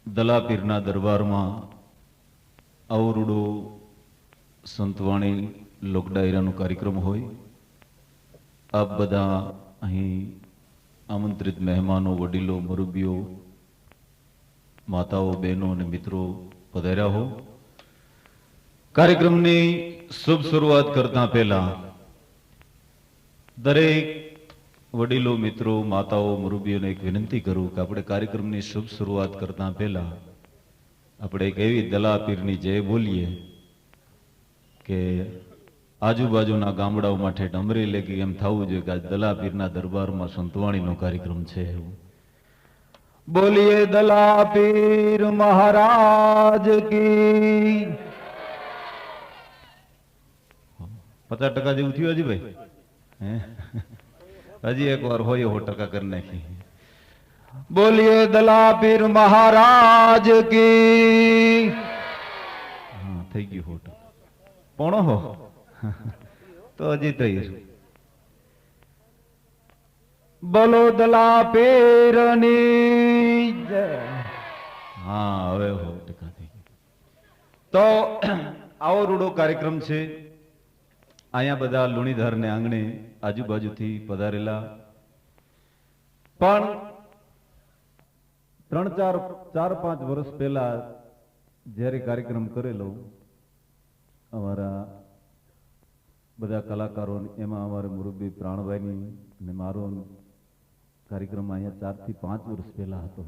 દલાપીરના દરબારમાં અવરુડો સંતવાણી લોકડાયરાનો કાર્યક્રમ હોય. આપ બધા અહીં આમંત્રિત મહેમાનો, વડીલો, મુરબ્બીઓ, માતાઓ, બહેનો અને મિત્રો પધાર્યા હો. કાર્યક્રમની શુભ શરૂઆત કરતા પહેલા દરેક વડીલો, મિત્રો, માતાઓ, મુરબ્બીઓને એક વિનંતી કરું કે આપણે કાર્યક્રમની શુભ શરૂઆત કરતા પહેલા આપણે એક એવી દલાપીરની જય બોલીએ કે આજુબાજુના ગામડાઓ માટે ડમરી લેગી એમ થવું જોઈએ કે આજ દલાપીરના દરબારમાં સંતવાણીનો કાર્યક્રમ છે. એવું બોલીએ દલાપીર મહારાજ કી. 50% જેવું થયું હજી ભાઈ? હજી એક વાર હોય 100% કરી નાખી. બોલીએ દલાપીર મહારાજ કી. થઈ ગયું 100%. પોણો હો તો હજી થઈ. બોલો દલાપીરની જય. હા, હવે 100% થઈ ગયું. તો આવો રૂડો કાર્યક્રમ છે. અહીંયા બધા લુણીધરને આંગણે આજુબાજુથી પધારેલા પણ 3-4-5 વર્ષ પહેલા જ્યારે કાર્યક્રમ કરેલો અમારા બધા કલાકારો, એમાં અમારે મુરબ્બી પ્રાણભાઈની અને મારો કાર્યક્રમ અહીંયા 4 થી 5 વર્ષ પહેલા હતો.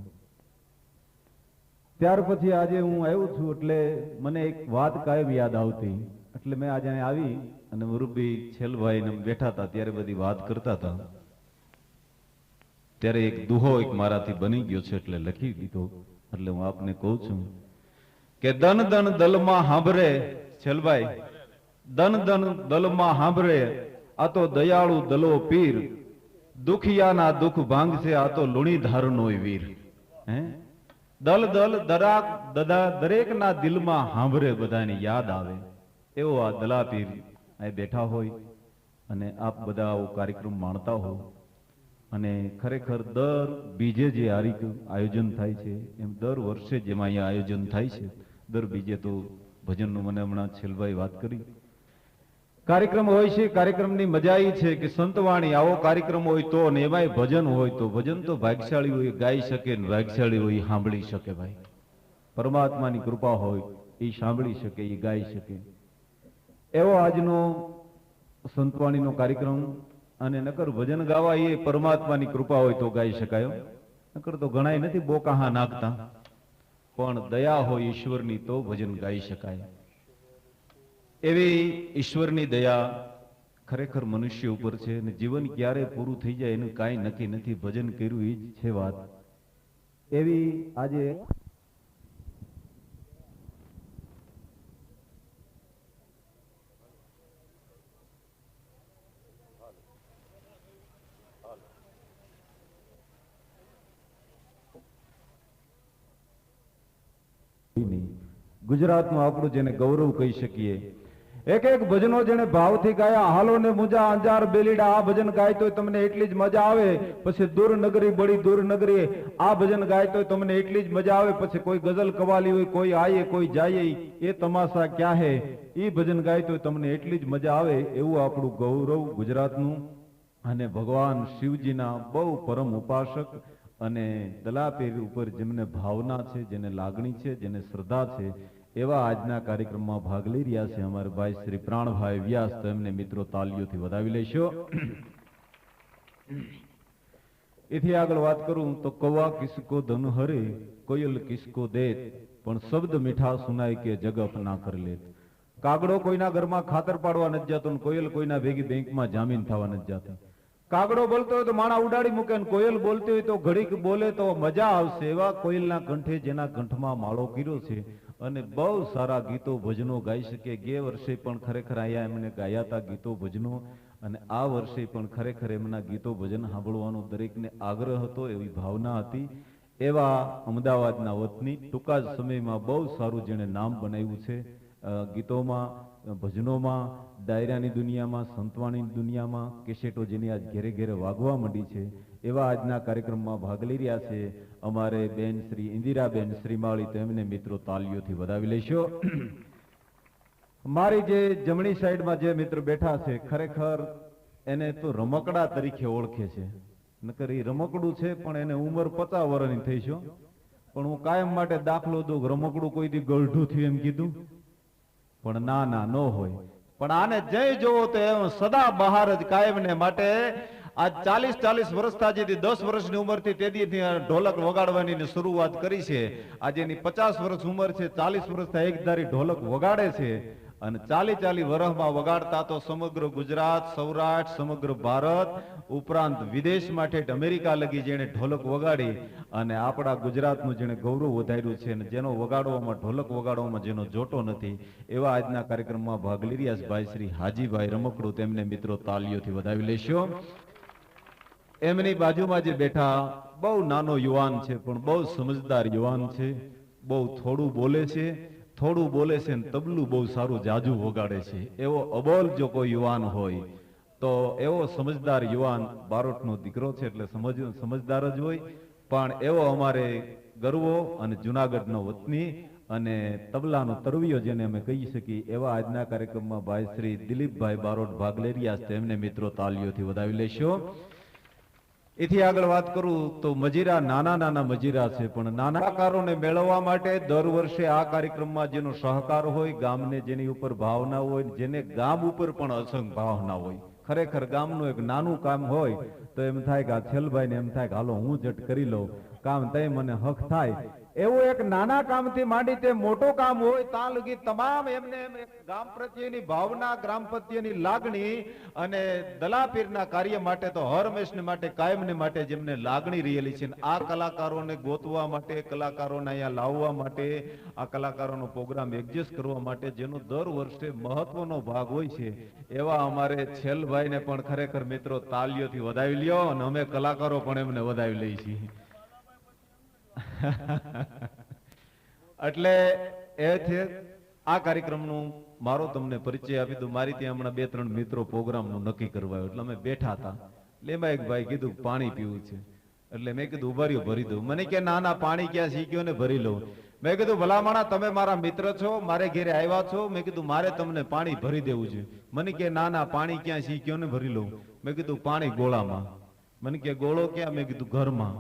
ત્યાર પછી આજે હું આવ્યો છું એટલે મને એક વાત કાયમ યાદ આવતી, એટલે મેં આજે અહીં આવી અને મુરબ્બી છેલભાઈ ને બેઠા હતા ત્યારે બધી વાત કરતા હતા. ત્યારે એક દુહો એક મારાથી બની ગયો છે એટલે લખી દીધો, એટલે હું આપને કહું છું કે દન દન દલમાં હાંભરે છેલભાઈ, દન દન દલમાં હાંભરે આ તો દયાળુ દલો પીર, દુખિયાના દુખ ભાંગશે આ તો લુણીધારનોય વીર. હે દલ દલ દરેકના દિલમાં હાંભરે, બધાની યાદ આવે એવો આ દલાપીર અહીં બેઠા હોય અને આપ બધા આવો કાર્યક્રમ માણતા હો. અને ખરેખર દર બીજે જે આયોજન થાય છે એમ દર વર્ષે જેમાં અહીંયા આયોજન થાય છે, દર બીજે તો ભજનનું મને હમણાં છેલ્ભાઈ વાત કરી કાર્યક્રમ હોય છે. કાર્યક્રમની મજા એ છે કે સંતવાણી આવો કાર્યક્રમ હોય તો, અને એમાંય ભજન હોય તો, ભજન તો ભાગ્યશાળી હોય ગાઈ શકે ને ભાગ્યશાળી હોય સાંભળી શકે. ભાઈ પરમાત્માની કૃપા હોય એ સાંભળી શકે, એ ગાઈ શકે. એવો આજનો સંતવાણીનો કાર્યક્રમ. અને નકર ભજન ગાવા એ પરમાત્માની કૃપા હોય તો ગાઈ શકાય, નકર તો ઘણાય નથી બોકાહા નાખતા, પણ દયા હોય ઈશ્વરની તો ભજન ગાઈ શકાય. એવી ઈશ્વરની દયા ખરેખર મનુષ્ય ઉપર છે અને જીવન ક્યારે પૂરું થઈ જાય એનું કાંઈ નક્કી નથી. ભજન કર્યું એ જ છે વાત. એવી આજે ગુજરાતનું આપણું જેને ગૌરવ કહી શકીએ. એક એક ભજનો જેને ભાવથી ગાયા, હાલો ને મુજા અંજાર બેલીડા, આ ભજન ગાય તો તમને એટલી જ મજા આવે. પછી દૂર નગરી બડી દૂર નગરી, આ ભજન ગાય તો તમને એટલી જ મજા આવે. પછી કોઈ ગઝલ કવાલી હોય, કોઈ આયે કોઈ જાય, એ તમાશા ક્યાં હે, એ ભજન ગાય તો તમને એટલી જ મજા આવે. એવું આપણું ગૌરવ ગુજરાતનું. અને ભગવાન શિવજીના બહુ પરમ ઉપાસક અને દલાપીર ઉપર જેમને ભાવના છે, જેને લાગણી છે, જેને શ્રદ્ધા છે, એવા આજના કાર્યક્રમમાં ભાગ લઈ રહ્યા છે અમારા ભાઈ શ્રી પ્રાણભાઈ વ્યાસ. તો એમને મિત્રો તાલીઓથી વધાવી લેશો. એથી આગળ વાત કરું તો કૌવા કિસકો ધન હરે, કોયલ કિસકો દેત, પણ શબ્દ મીઠા સુનાય કે જગ અપના કર લેત. કાગડો કોઈના ઘરમાં ખાતર પાડવા નથી જતો, કોયલ કોઈના ભેગી બેંકમાં જામીન થવા નથી જતો. કાગડો બોલતો હોય તો માણા ઉડાડી મૂકે, કોયલ બોલતી હોય તો ઘડીક બોલે તો મજા આવશે. એવા કોયલના કંઠે જેના કંઠમાં માળો કર્યો છે અને બહુ સારા ગીતો ભજનો ગાઈ શકે. ગે વર્ષે પણ ખરેખર અહીંયા એમને ગાયા હતા ગીતો ભજનો, અને આ વર્ષે પણ ખરેખર એમના ગીતો ભજન સાંભળવાનો દરેકને આગ્રહ હતો, એવી ભાવના હતી. એવા અમદાવાદના વતની ટૂંકા જ સમયમાં બહુ સારું જેણે નામ બનાવ્યું છે ગીતોમાં, ભજનોમાં, ડાયરાની દુનિયામાં, સંતવાણીની દુનિયામાં, કેસેટો જેની આજ ઘેરે ઘેરે વાગવા માંડી છે, એવા આજના કાર્યક્રમમાં ભાગ લઈ રહ્યા છે અમારે બેન શ્રી ઇન્દિરાબેન શ્રીમાળી, તેમને મિત્રો તાલીઓથી વધાવી લેશો. મારી જે જમણી સાઈડમાં જે મિત્ર બેઠા છે, ખરેખર એને તો રમકડા તરીકે ઓળખે છે. નકર એ રમકડું છે, પણ એને ઉંમર 50 વર્ષની થઈ છે. પણ હું કાયમ માટે દાખલો દઉં, રમકડું કોઈ દી ગળઢું થયું એમ કીધું, પણ ના ના ન હોય. પણ આને જય જોવો તો એમ સદા બહાર જ કાયમ ને માટે. આજ 40 વર્ષ જેથી 10 વર્ષની ઉંમરથી તેદીથી ઢોલક વગાડવાની શરૂઆત કરી છે. આજે એની 50 વર્ષ ઉંમર છે, 40 વર્ષથી એક ધારી ઢોલક વગાડે છે. અને 40 વર્ષમાં વગાડતા તો સમગ્ર ગુજરાત, સૌરાષ્ટ્ર, સમગ્ર ભારત ઉપરાંત વિદેશ માટે અમેરિકા લગી જેને ઢોલક વગાડી અને આપણા ગુજરાતનું જેને ગૌરવ વધાર્યું છે, અને જેનો વગાડવામાં, ઢોલક વગાડવામાં જેનો જોટો નથી, એવા આજના કાર્યક્રમમાં ભાગ લઈ રહ્યા છે ભાઈ શ્રી હાજીભાઈ રમકડું, તેમને મિત્રો તાલીઓથી વધાવી લેશો. એમની બાજુમાં જે બેઠા બહુ નાનો યુવાન છે, પણ બહુ સમજદાર યુવાન છે. બહુ થોડું બોલે છે, થોડું બોલે છે ને તબલું બહુ સારું જાજુ વગાડે છે. એવો અબોલ જો કોઈ યુવાન હોય તો એવો સમજદાર યુવાન બારોટનો દીકરો છે, એટલે સમજદાર જ હોય. પણ એવો અમારે ગરવો અને જુનાગઢનો વતની અને તબલાનો તરવીયો જેને અમે કહી શકીએ, એવા આજના કાર્યક્રમમાં ભાઈ શ્રી દિલીપભાઈ બારોટ ભાગ લઈ રહ્યા છે, તેમને મિત્રો તાલીઓથી વધાવી લેશો. એથી આગળ વાત કરું તો મજીરા નાના મજીરા છે, પણ નાના કલાકારોને મેળવવા માટે દર વર્ષે આ કાર્યક્રમમાં જેનો સહકાર હોય, ગામને જેની ઉપર ભાવના હોય, જેને ગામ ઉપર પણ અસંગ ભાવના હોય. ખરેખર ગામનું એક નાનું કામ હોય તો એમ થાય કે આ છેલભાઈને એમ થાય કે હાલો હું જટ કરી લઉં કામ, તઈ મને હક થાય. એવું એક નાના કામથી માંડી તે મોટું કામ હોય ત્યાં લગી તમામ એમને ગામ પ્રત્યેની ભાવના, ગ્રામ પ્રત્યેની લાગણી અને દલાપીરના કાર્ય માટે તો હરમેશને માટે, કાયમને માટે જેમને લાગણી રહેલી છે, આ કલાકારોને ગોતવા માટે, કલાકારોને અહીંયા લાવવા માટે, આ કલાકારોનો પ્રોગ્રામ એડજસ્ટ કરવા માટે જેનો દર વર્ષે મહત્વનો ભાગ હોય છે, એવા અમારે છેલભાઈને પણ ખરેખર મિત્રો તાલીઓથી વધાવી લ્યો, અને અમે કલાકારો પણ એમને વધાવી લઈએ છીએ. એટલે એ છે આ કાર્યક્રમનું મારો તમને પરિચય આપી દઉં. મારી ત્યાં હમણાં 2-3 મિત્રો પ્રોગ્રામનું નક્કી કરવા, એટલે અમે બેઠા હતા. એટલે એમાં એક ભાઈ કીધું પાણી પીવું છે, એટલે મેં કીધું ઉભા રહ્યો ભરી દઉં. મને કે ના ના પાણી ક્યાં શીખ્યો ને ભરી લઉં. મેં કીધું ભલામણા તમે મારા મિત્ર છો, મારે ઘેરે આવ્યા છો, મેં કીધું મારે તમને પાણી ભરી દેવું છે. મને કે ના ના પાણી ક્યાં શીખ્યો ને ભરી લઉં. મેં કીધું પાણી ગોળામાં. મને કે ગોળો ક્યાં? મેં કીધું ઘરમાં.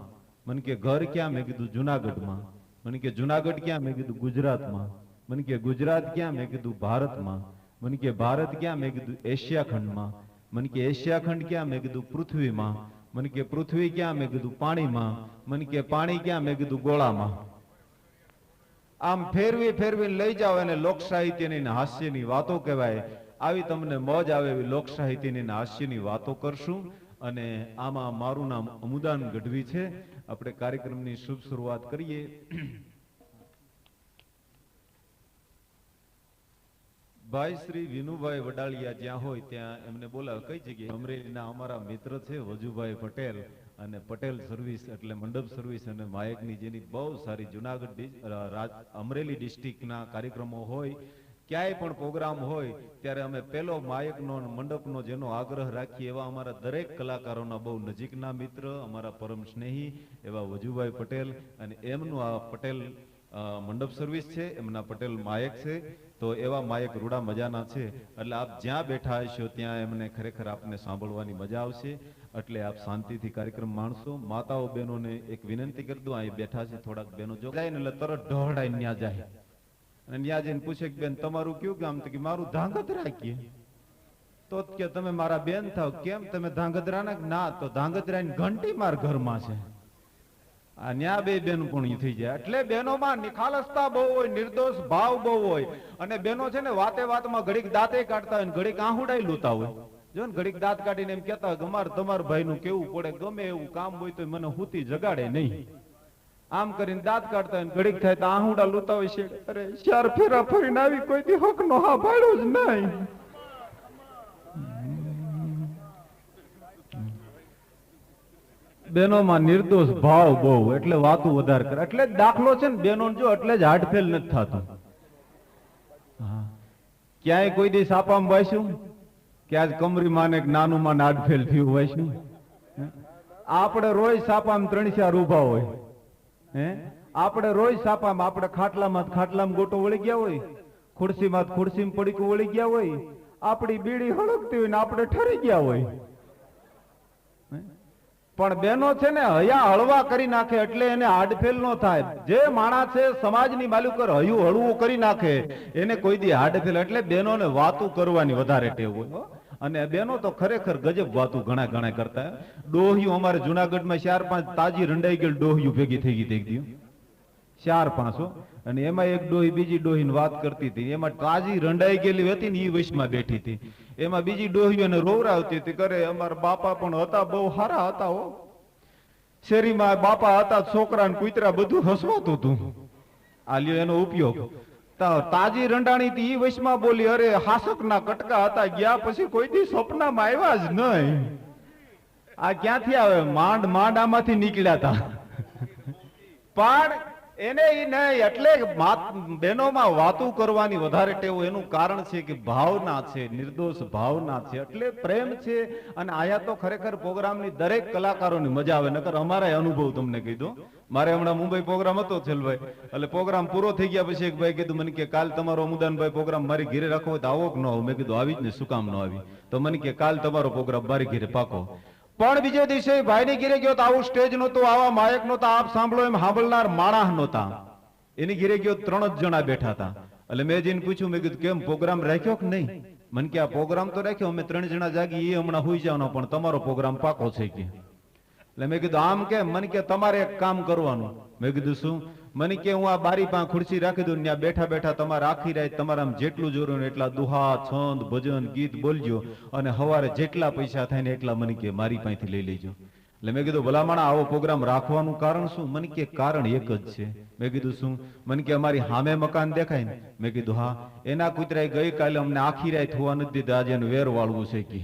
મને કે ઘર ક્યાં? મેં કીધું જુનાગઢમાં. મને કે જુનાગઢ ક્યાં? મેં કીધું ગુજરાતમાં. મને કે ગુજરાત ક્યાં? મેં કીધું ભારતમાં. મને કે ભારત ક્યાં? મેં કીધું એશિયા ખંડમાં. મને કે એશિયા ખંડ ક્યાં? મેં કીધું પૃથ્વીમાં. મને કે પૃથ્વી ક્યાં? મેં કીધું પાણીમાં. મને કે પાણી ક્યાં? મેં કીધું ગોળામાં. આમ ફેરવી ફેરવીને લઈ જાઓ એને લોક સાહિત્યની ને હાસ્યની વાતો કહેવાય. આવી તમને મોજ આવે એવી લોક સાહિત્યની ને હાસ્યની વાતો કરશું. અને આમાં મારું નામ અમુદાન ગઢવી છે. આપણે કાર્યક્રમની શુભ શરૂઆત કરીએ. ભાઈ શ્રી વિનુભાઈ વડાલિયા જ્યાં હોય ત્યાં એમને બોલાવે. કઈ જગ્યાએ? અમરેલીના અમારા મિત્ર છે વજુભાઈ પટેલ, અને પટેલ સર્વિસ એટલે મંડપ સર્વિસ અને માયકની જેની બહુ સારી જુનાગઢ અમરેલી ડિસ્ટ્રિક્ટના કાર્યક્રમો હોય, ક્યાંય પણ પ્રોગ્રામ હોય ત્યારે અમે પેલો માયકનો મંડપનો જેનો આગ્રહ રાખીએ એવા અમારા દરેક કલાકારોના બહુ નજીકના મિત્ર, અમારા પરમ સ્નેહી એવા વજુભાઈ પટેલ, અને એમનું આ પટેલ મંડપ સર્વિસ છે, એમના પટેલ માયક છે. તો એવા માયક રૂડા મજાના છે, એટલે આપ જ્યાં બેઠા હશો ત્યાં એમને ખરેખર આપને સાંભળવાની મજા આવશે. એટલે આપ શાંતિથી કાર્યક્રમ માણશો. માતાઓ બહેનોને એક વિનંતી કરી દઉં, અહીં બેઠા છે થોડાક બહેનો જો જાય ને એટલે તરત ઢોળાઈને ત્યાં જાય, અને ત્યાં જઈને પૂછે કે બેન તમારું કયું ગામ? તો કે મારું ધાંગધ્રા. કે તો કે તમે મારા બેન થાવ. કેમ તમે ધાંગધ્રા ના? તો ધાંગધ્રાની ઘંટી માર ઘરમાં છે. આ ન્યા બે બેન પણ થઈ જાય. એટલે બહેનોમાં નિખાલસતા બહુ હોય, નિર્દોષ ભાવ બહુ હોય. અને બહેનો છે ને વાતે વાતમાં ઘડીક દાંતે કાઢતા હોય, ઘડીક આહુડાઈ લૂતા હોય. જો ને ઘડીક દાંત કાઢીને એમ કહેતા હોય ગમાર તમારા ભાઈનું કેવું પડે, ગમે એવું કામ હોય તો મને હુતી જગાડે નહીં. આમ કરીને દાંત કાઢતા હોય, ઘડીક થાય તો આહુડા લૂતા હોય છે. અરે 4 ફેરા ફરીને આવી કોઈ દી હક નો હા ભાડ્યો જ નહીં. બેનોમાં નિર્દોષ ભાવ બહુ, એટલે વાતું વધારે કરે. એટલે જ દાખલો છે ને બેનો જો, એટલે જ હાડફેલ નથી થતું. ક્યાંય કોઈ દી સાપામાં વાંચ્યું કે આજ કમરી માને નાનું માને હાડફેલ થયું વાંચ્યું? આપણે રોજ સાપામાં 3-4 ઊભા હોય, હે આપણે રોજ સાપામાં, આપણે ખાટલામાં ગોટો વળી ગયા હોય, ખુરશીમાં પડીકું વળી ગયા હોય, આપણી બીડી હળગતી હોય ને આપણે ઠરી ગયા હોય. પણ બેનો છે ને હયા હળવા કરી નાખે એટલે એને હાડફેલ નો થાય. જે માણસ છે સમાજની માલુકર હયું હળવું કરી નાખે એને કોઈ દી હાડફેલ. એટલે બેનોને વાતું કરવાની વધારે ટેવ હોય. અને બેનો તો ખરેખર ગજબ વાતું ઘણા કરતા. ડોહ્યું અમારે જુનાગઢમાં 4-5 તાજી રંડાઈ ગયેલ ડોહ્યું ભેગી થઈ ગઈ 4-5. અને એમાં એક ડોહી બીજી ડોહીને વાત કરતી હતી. એમાં તાજી રંડાઈ ગયેલી હતી ને એ વશમાં બેઠી હતી. એમાં બીજી ડોહીઓને રોવરાવતી હતી, કરે અમારા બાપા પણ હતા, બહુ સારા હતા હો, શેરીમાં બાપા હતા, છોકરા ને કૂતરા બધું હસવાતું હતું. આ લ્યો એનો ઉપયોગ. તાજી રંડાણી હતી એ વશમાં બોલી, અરે હાસક ના કટકા હતા, ગયા પછી કોઈ દી સપનામાં આવ્યા જ નહીં. આ ક્યાંથી આવે? માંડ આમાંથી નીકળ્યા હતા. પણ એને ઈ નહીં. એટલે બહેનોમાં વાતું કરવાની વધારે ટેવ. એનું કારણ છે કે ભાવના છે, નિર્દોષ ભાવના છે, એટલે પ્રેમ છે. અને આયા તો ખરેખર પ્રોગ્રામની દરેક કલાકારોની મજા આવે. નકર અમારા અનુભવ તમને કહી દો. મારે હમણાં મુંબઈ પ્રોગ્રામ હતો છેલભાઈ, એટલે પ્રોગ્રામ પૂરો થઈ ગયા પછી એક ભાઈ કીધું મને કે કાલ તમારો અમુદાનભાઈ પ્રોગ્રામ મારી ઘરે રાખવો હોય તો આવો કે ન આવો? મેં કીધું આવી જ ને, શું કામ ન આવી? તો મને કે કાલ તમારો પ્રોગ્રામ મારી ઘરે પાકો. પણ બીજે દિવસે ભાઈની ઘરે ગયો તો આવું સ્ટેજ નહોતું, આવા માયક નહોતા, આપ સાંભળો એમ સાંભળનાર માણસ નહોતા. એની ઘરે ગયો 3 જ જણા બેઠા હતા. એટલે મેં જઈને પૂછ્યું, મેં કીધું કેમ પ્રોગ્રામ રાખ્યો કે નહીં? મને કે આ પ્રોગ્રામ તો રાખ્યો, અમે 3 જણા જાગી, એ હમણાં હુઈ જવાનો, પણ તમારો પ્રોગ્રામ પાકો છે કે. એટલે મેં કીધું આમ કે? મને કે તમારે એક કામ કરવાનું. મેં કીધું શું? મને કે હું આ બારી પાસે ખુરશી રાખી દઉં, ત્યાં બેઠા બેઠા તમારે આખી રાત તમારા જેટલું જોરું એટલા દુહા, છંદ, ભજન, ગીત બોલજો, અને સવારે જેટલા પૈસા થાય ને એટલા મને કે મારી પાસેથી લઈ લેજો. એટલે મેં કીધું ભલામણા આવો પ્રોગ્રામ રાખવાનું કારણ શું? મને કે કારણ એક જ છે. મેં કીધું શું? મને કે અમારી સામે મકાન દેખાય ને? મેં કીધું હા. એના કૂતરાએ ગઈકાલે અમને આખી રાત હોવા નથી દીધા, આજે એનું વેર વાળવું છે કે.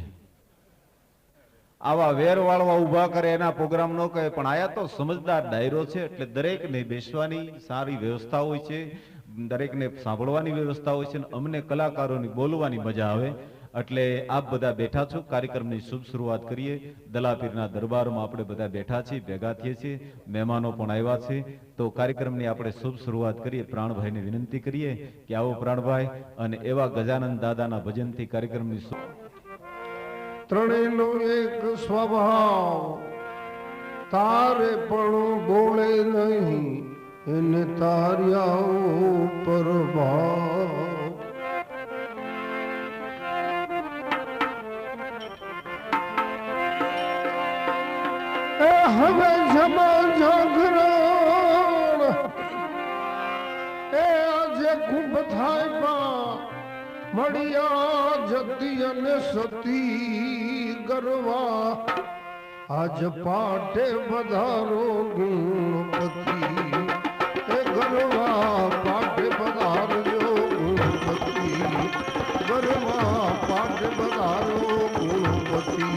આવા વેર વાળવા ઉભા કરે એના પ્રોગ્રામ ન કહે. પણ આયા તો સમજદાર ડાયરો છે, એટલે દરેકને બેસવાની સારી વ્યવસ્થા હોય છે, દરેકને સાંભળવાની વ્યવસ્થા હોય છે, અને અમને કલાકારોની બોલવાની મજા આવે. એટલે આપ બધા બેઠા છો, કાર્યક્રમની શુભ શરૂઆત કરીએ. દલાપીરના દરબારમાં આપણે બધા બેઠા છીએ, ભેગા થઈએ છીએ, મહેમાનો પણ આવ્યા છે. તો કાર્યક્રમની આપણે શુભ શરૂઆત કરીએ. પ્રાણભાઈને વિનંતી કરીએ કે આવો પ્રાણભાઈ, અને એવા ગજાનંદ દાદાના ભજનથી કાર્યક્રમની ત્રણેયનો એક સ્વભાવ, તારે પણ બોલે નહીં, એને તાર્યા ઉપર ભાવ. એ હવે જમા જાગરણ, એ આજે ખૂબ થાય પા મળ્યા જતી અને સતી ગરવા. આજ પાટે વધારો ગુણપતિ, એ ગરવા પાટે વધારજો ગુણપતિ, ગરવા પાટે વધારો ગુણપતિ,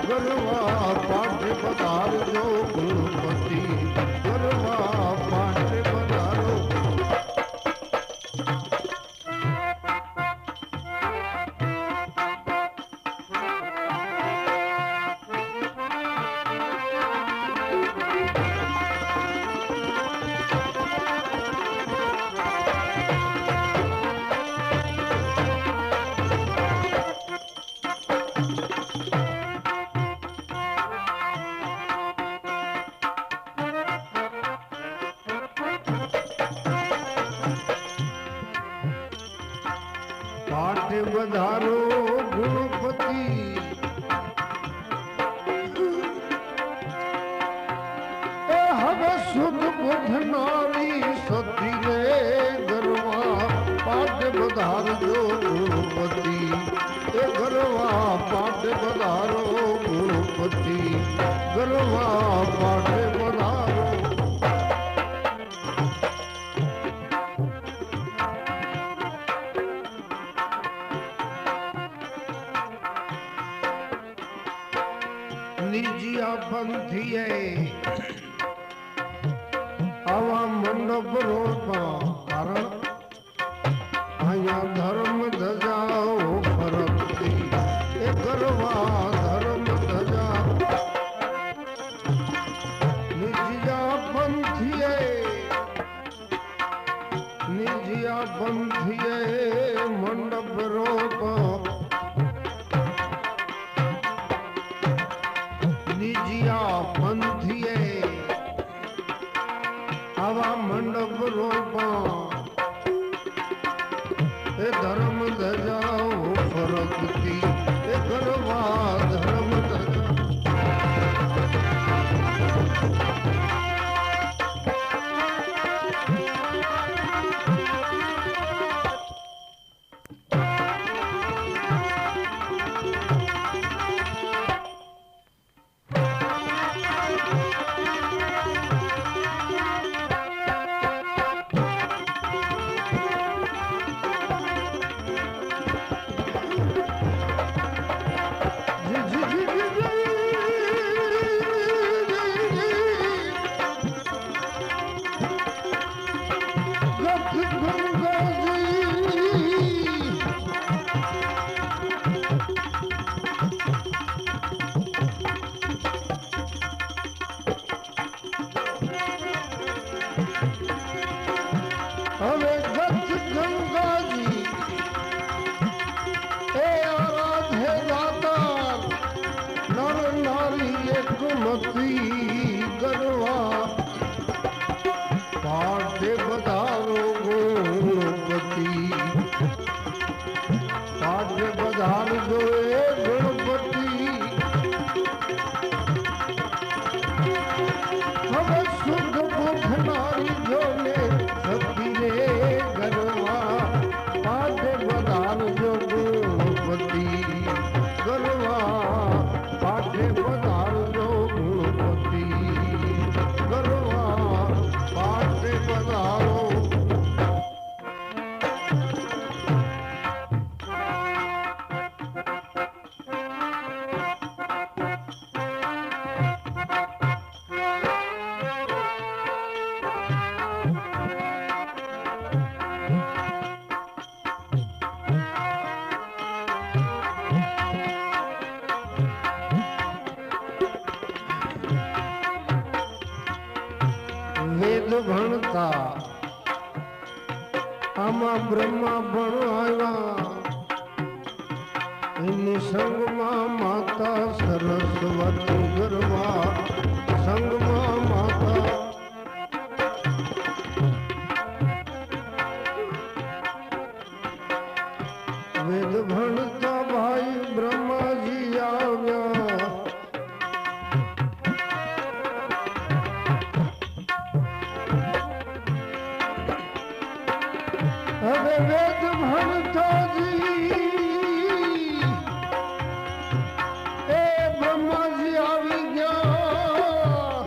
ગરવા પાટે વધારજો ગુણપતિ, ગરવા પાટે વધારો. પાટે વધારો ગુણપતિ, એ હવે સુખ બુધનારી સતી રે ગરવા પાટે વધારજો ગુણપતિ, એ ગરવા પાટે વધારો ગુણપતિ, ગરવા પાટે વધારો. નિજિયા પંથીએ આવા મંડપ રોપા, કારણ અહીંયા ધર્મ ધજાઓ ફરકતી, એ કરવા ધર્મ ધજા. નિજિયા પંથીએ મંડપ રોપ નિજિયા પંથીએ આવા મંડપ રોપા એ ધર્મ ધજાઓ ફરકતી એ ગરવા ધર્મ ધજા હવે ગત ગંગાજી એ આરાધે દાતાર નર નારી એકમતી ગરવા પાટે બધારો ગુણપતિ પાટે બધારજો એ ગણપતિ હવે શુદ્ધ ભૂખનારી જોને સતી રે ગરવા પાટે બધારજો ગુણપતિ ગરવા પાટે બધારજો ગુણપતિ ગરવા પાટે બધારો વેદ ભણતા આમાં બ્રહ્મા ભણવાયા એની સંગમાં માતા સરસ્વતી ગરવા સંગમાં માતા વેદ ભણતા ભાઈ બ્રહ્માજી આવ્યા હવે વેદ ભણતાજી એ બ્રહ્માજી આવી ગયા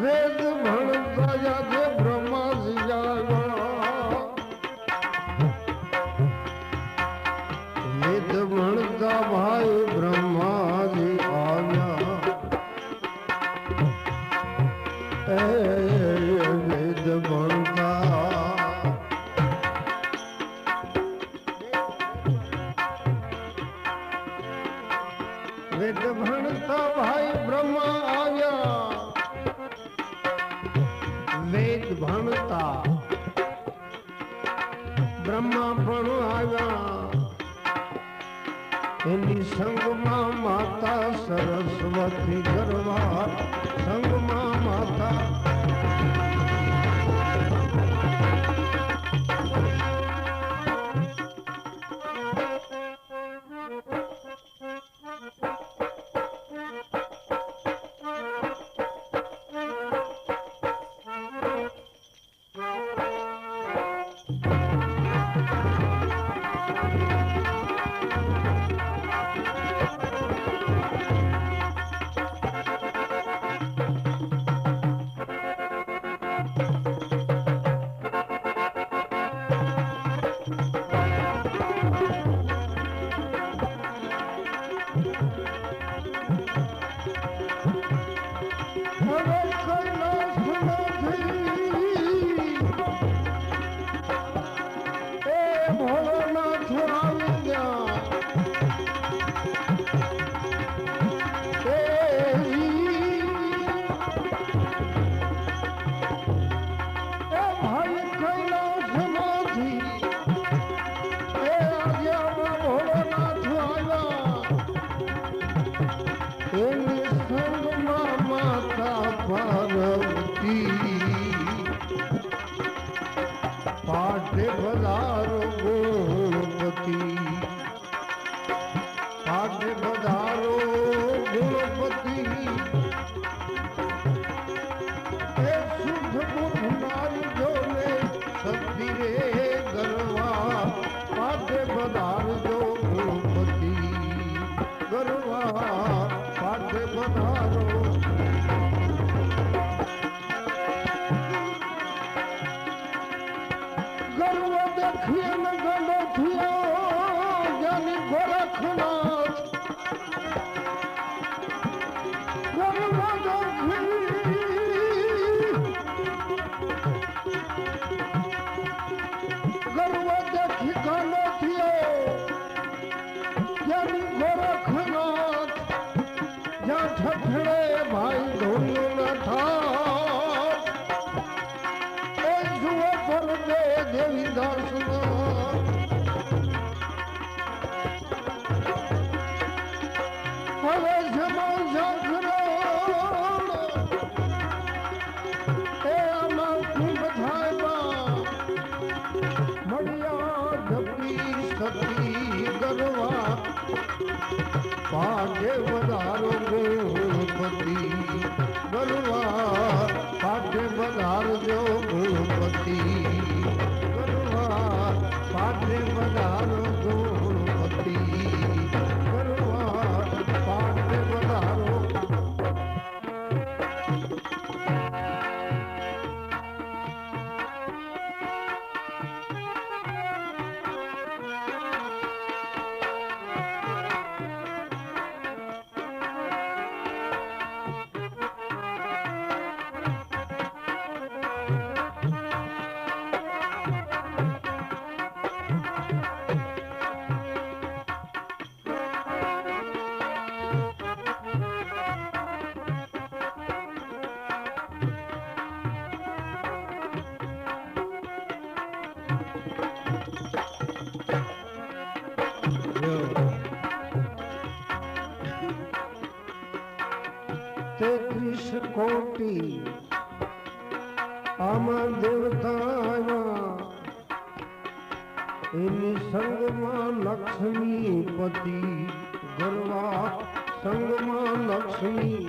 વેદ ભણતા આજે બ્રહ્માજી આવ્યા વેદ ભણતા ભાઈ બ્રહ્માજી આવ્યા વેદ ભણતા વેદ ભણતા ભાઈ બ્રહ્મા આવ્યા વેદ ભણતા બ્રહ્મા પણ આવ્યા એની સંગમાં માતા સરસ્વતી ગરવા સંગમાં માતા દેવી દર્શન હવે જમો જાખરો એ આમાં કુંભ થાય મળ્યા ઢપી સતી ગરવા પાડે વધારો ગુણપતિ ગરવા પાડે વધારજો ગુણપતિ ગરવા પાડે વધારો ગુણપતિ ગરવા પાડે વધારો તેત્રીસ કોટી આમાં દેવતા આવ્યા એની સંગમાં લક્ષ્મી પતિ ગરવા સંગમાં લક્ષ્મી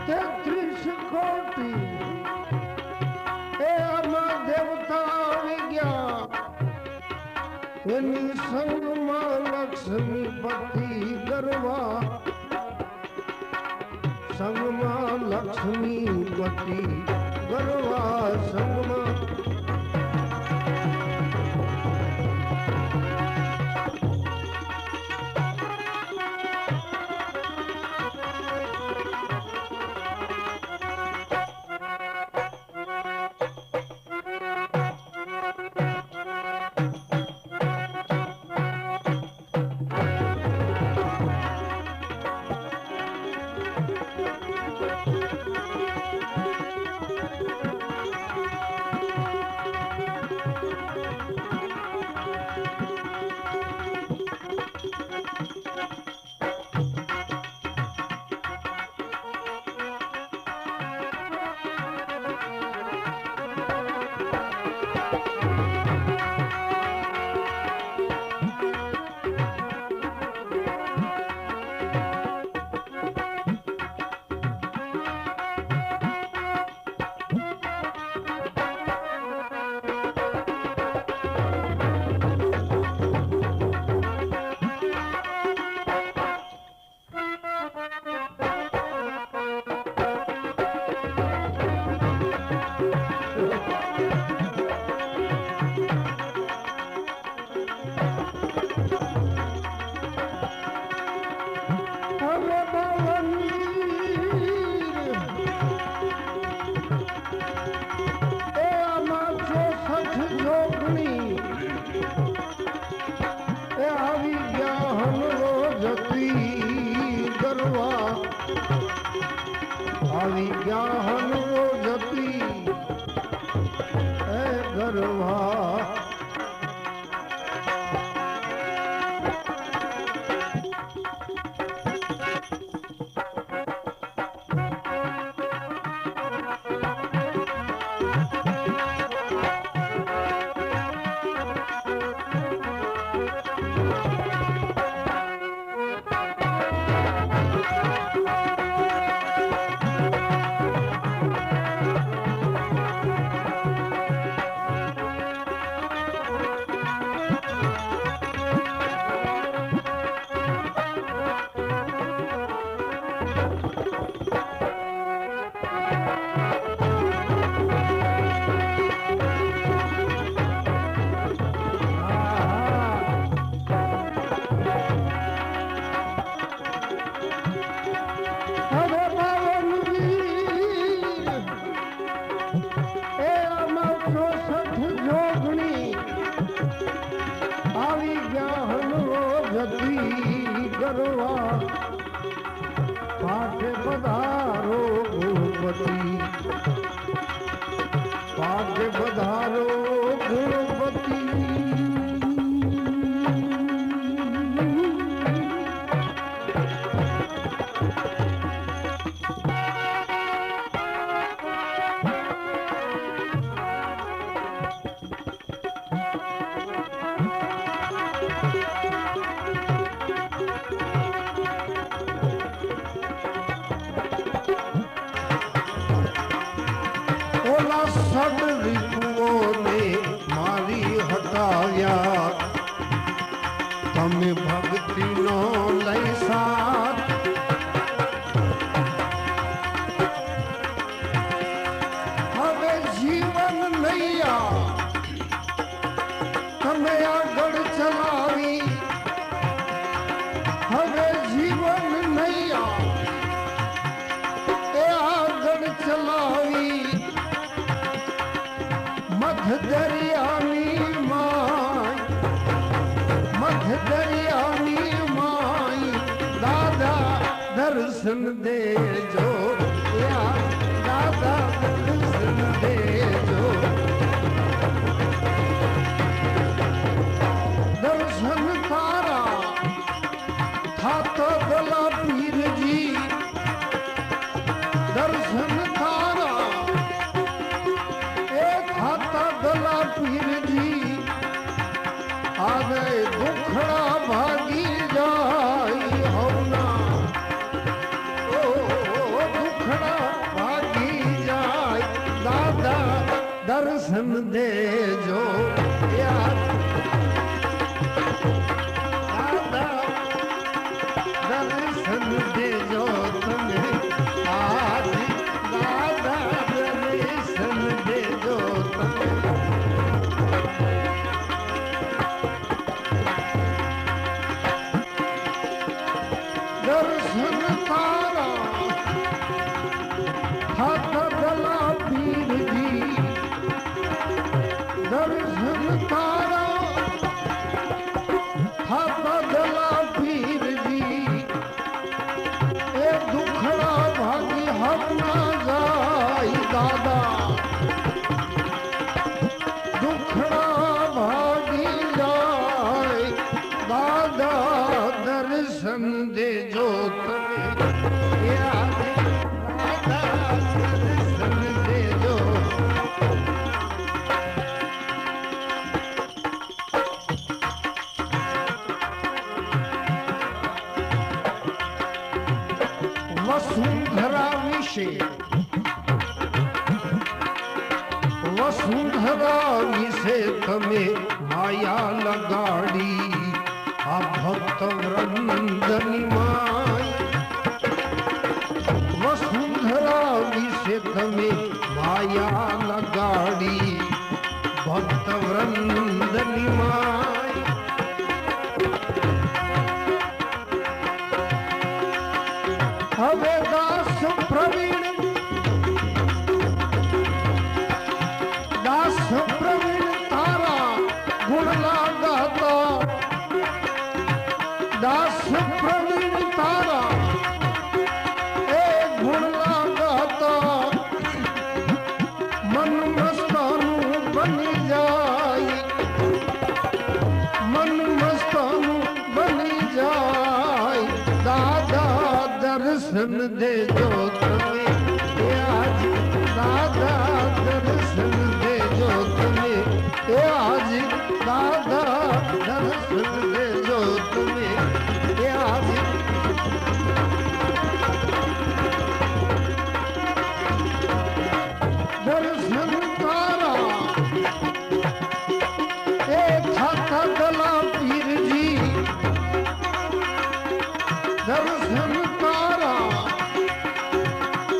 33 કોટી એ આમાં દેવતા આવી ગયા એની સંગમાં લક્ષ્મી પતિ ગરવા સંગમાં લક્ષ્મી પતિ ગરવા સંગમાં આવી ગયા હનરો જતી એ ગરવા નૈયા તમે આગળ ચલાવી હવે જીવન નૈયા એ આગળ ચલાવી મધ દરિયાની માય મધ દરિયાની માય દાદા દર્શન દેજો દાદા દર્શન દેજો દર્શન તારા થાતો ગલા પીરજી દર્શન તારા એ થાતા ગલા પીરજી આવે દુખડા ભાગી જાય હોના દર્શન દેજો દાદા દર્શન દેજો તમે આજ દાદા દર્શન દેજો તમે દર્શન તારા હાથ ગલા પીરજી દર્શન તારા થાતા ગલા પીરજી એ દુખડા ભાગી હમના જાય દાદા દુખડા ભાગી જાય દાદા દર્શન દેજો તમે દાદા દર્શન દેજો વસુંધરા વિશે તમે માયા લગાડી આ ભક્ત વૃંદની માય વસુંધરા વિશે તમે માયા લગાડી ભક્ત વૃંદની માય હવે દાસ પ્રવીણ તારા ગુણ લાગાતા દાસ પ્રવીણ તારા એ ગુણ લાગાતા મન મસ્તાનું બની જાય મન મસ્તાનું બની જાય દાદા દર્શન દેજો તમે આજ દાદા દર્શન દેજો તમે આજ દાદા દર્શન દેજો તમે આજ દર્શન તારા એ થાતા ગલા પીરજી દર્શન તારા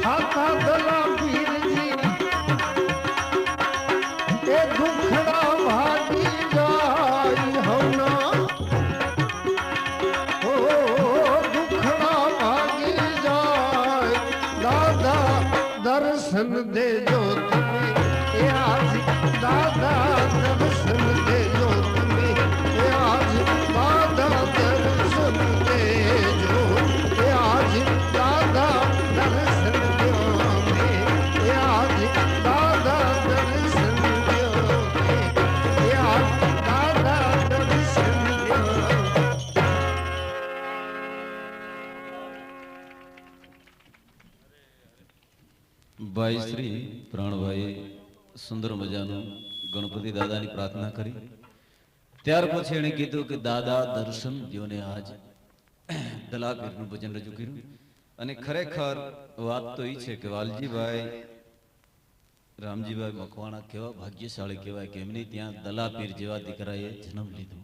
થાતા ગલા પીરજી એ દુખડા ભાગી જાય હવના ઓ દુખડા ભાગી જાય દાદા દર્શન દેજો તમે આજ દાદા દર્શન દેજો તમે આજ દાદા દર્શન દેજો આજ દાદા દર્શન દેજો આજ દાદા દર્શન દેજો આજ દાદા દર્શન દેજો ભાઈ શ્રી પ્રાણભાઈ સુંદર મજાનું ગણપતિ દાદાની પ્રાર્થના કરી. ત્યાર પછી એને કીધું કે દાદા દર્શન દ્યોને આજ દલાપીરનું ભજન રજૂ કર્યું. અને ખરેખર વાત તો એ છે કે વાલજીભાઈ રામજીભાઈ મકવાણા કેવા ભાગ્યશાળી કહેવાય કે એમની ત્યાં દલાપીર જેવા દીકરાએ જન્મ લીધો.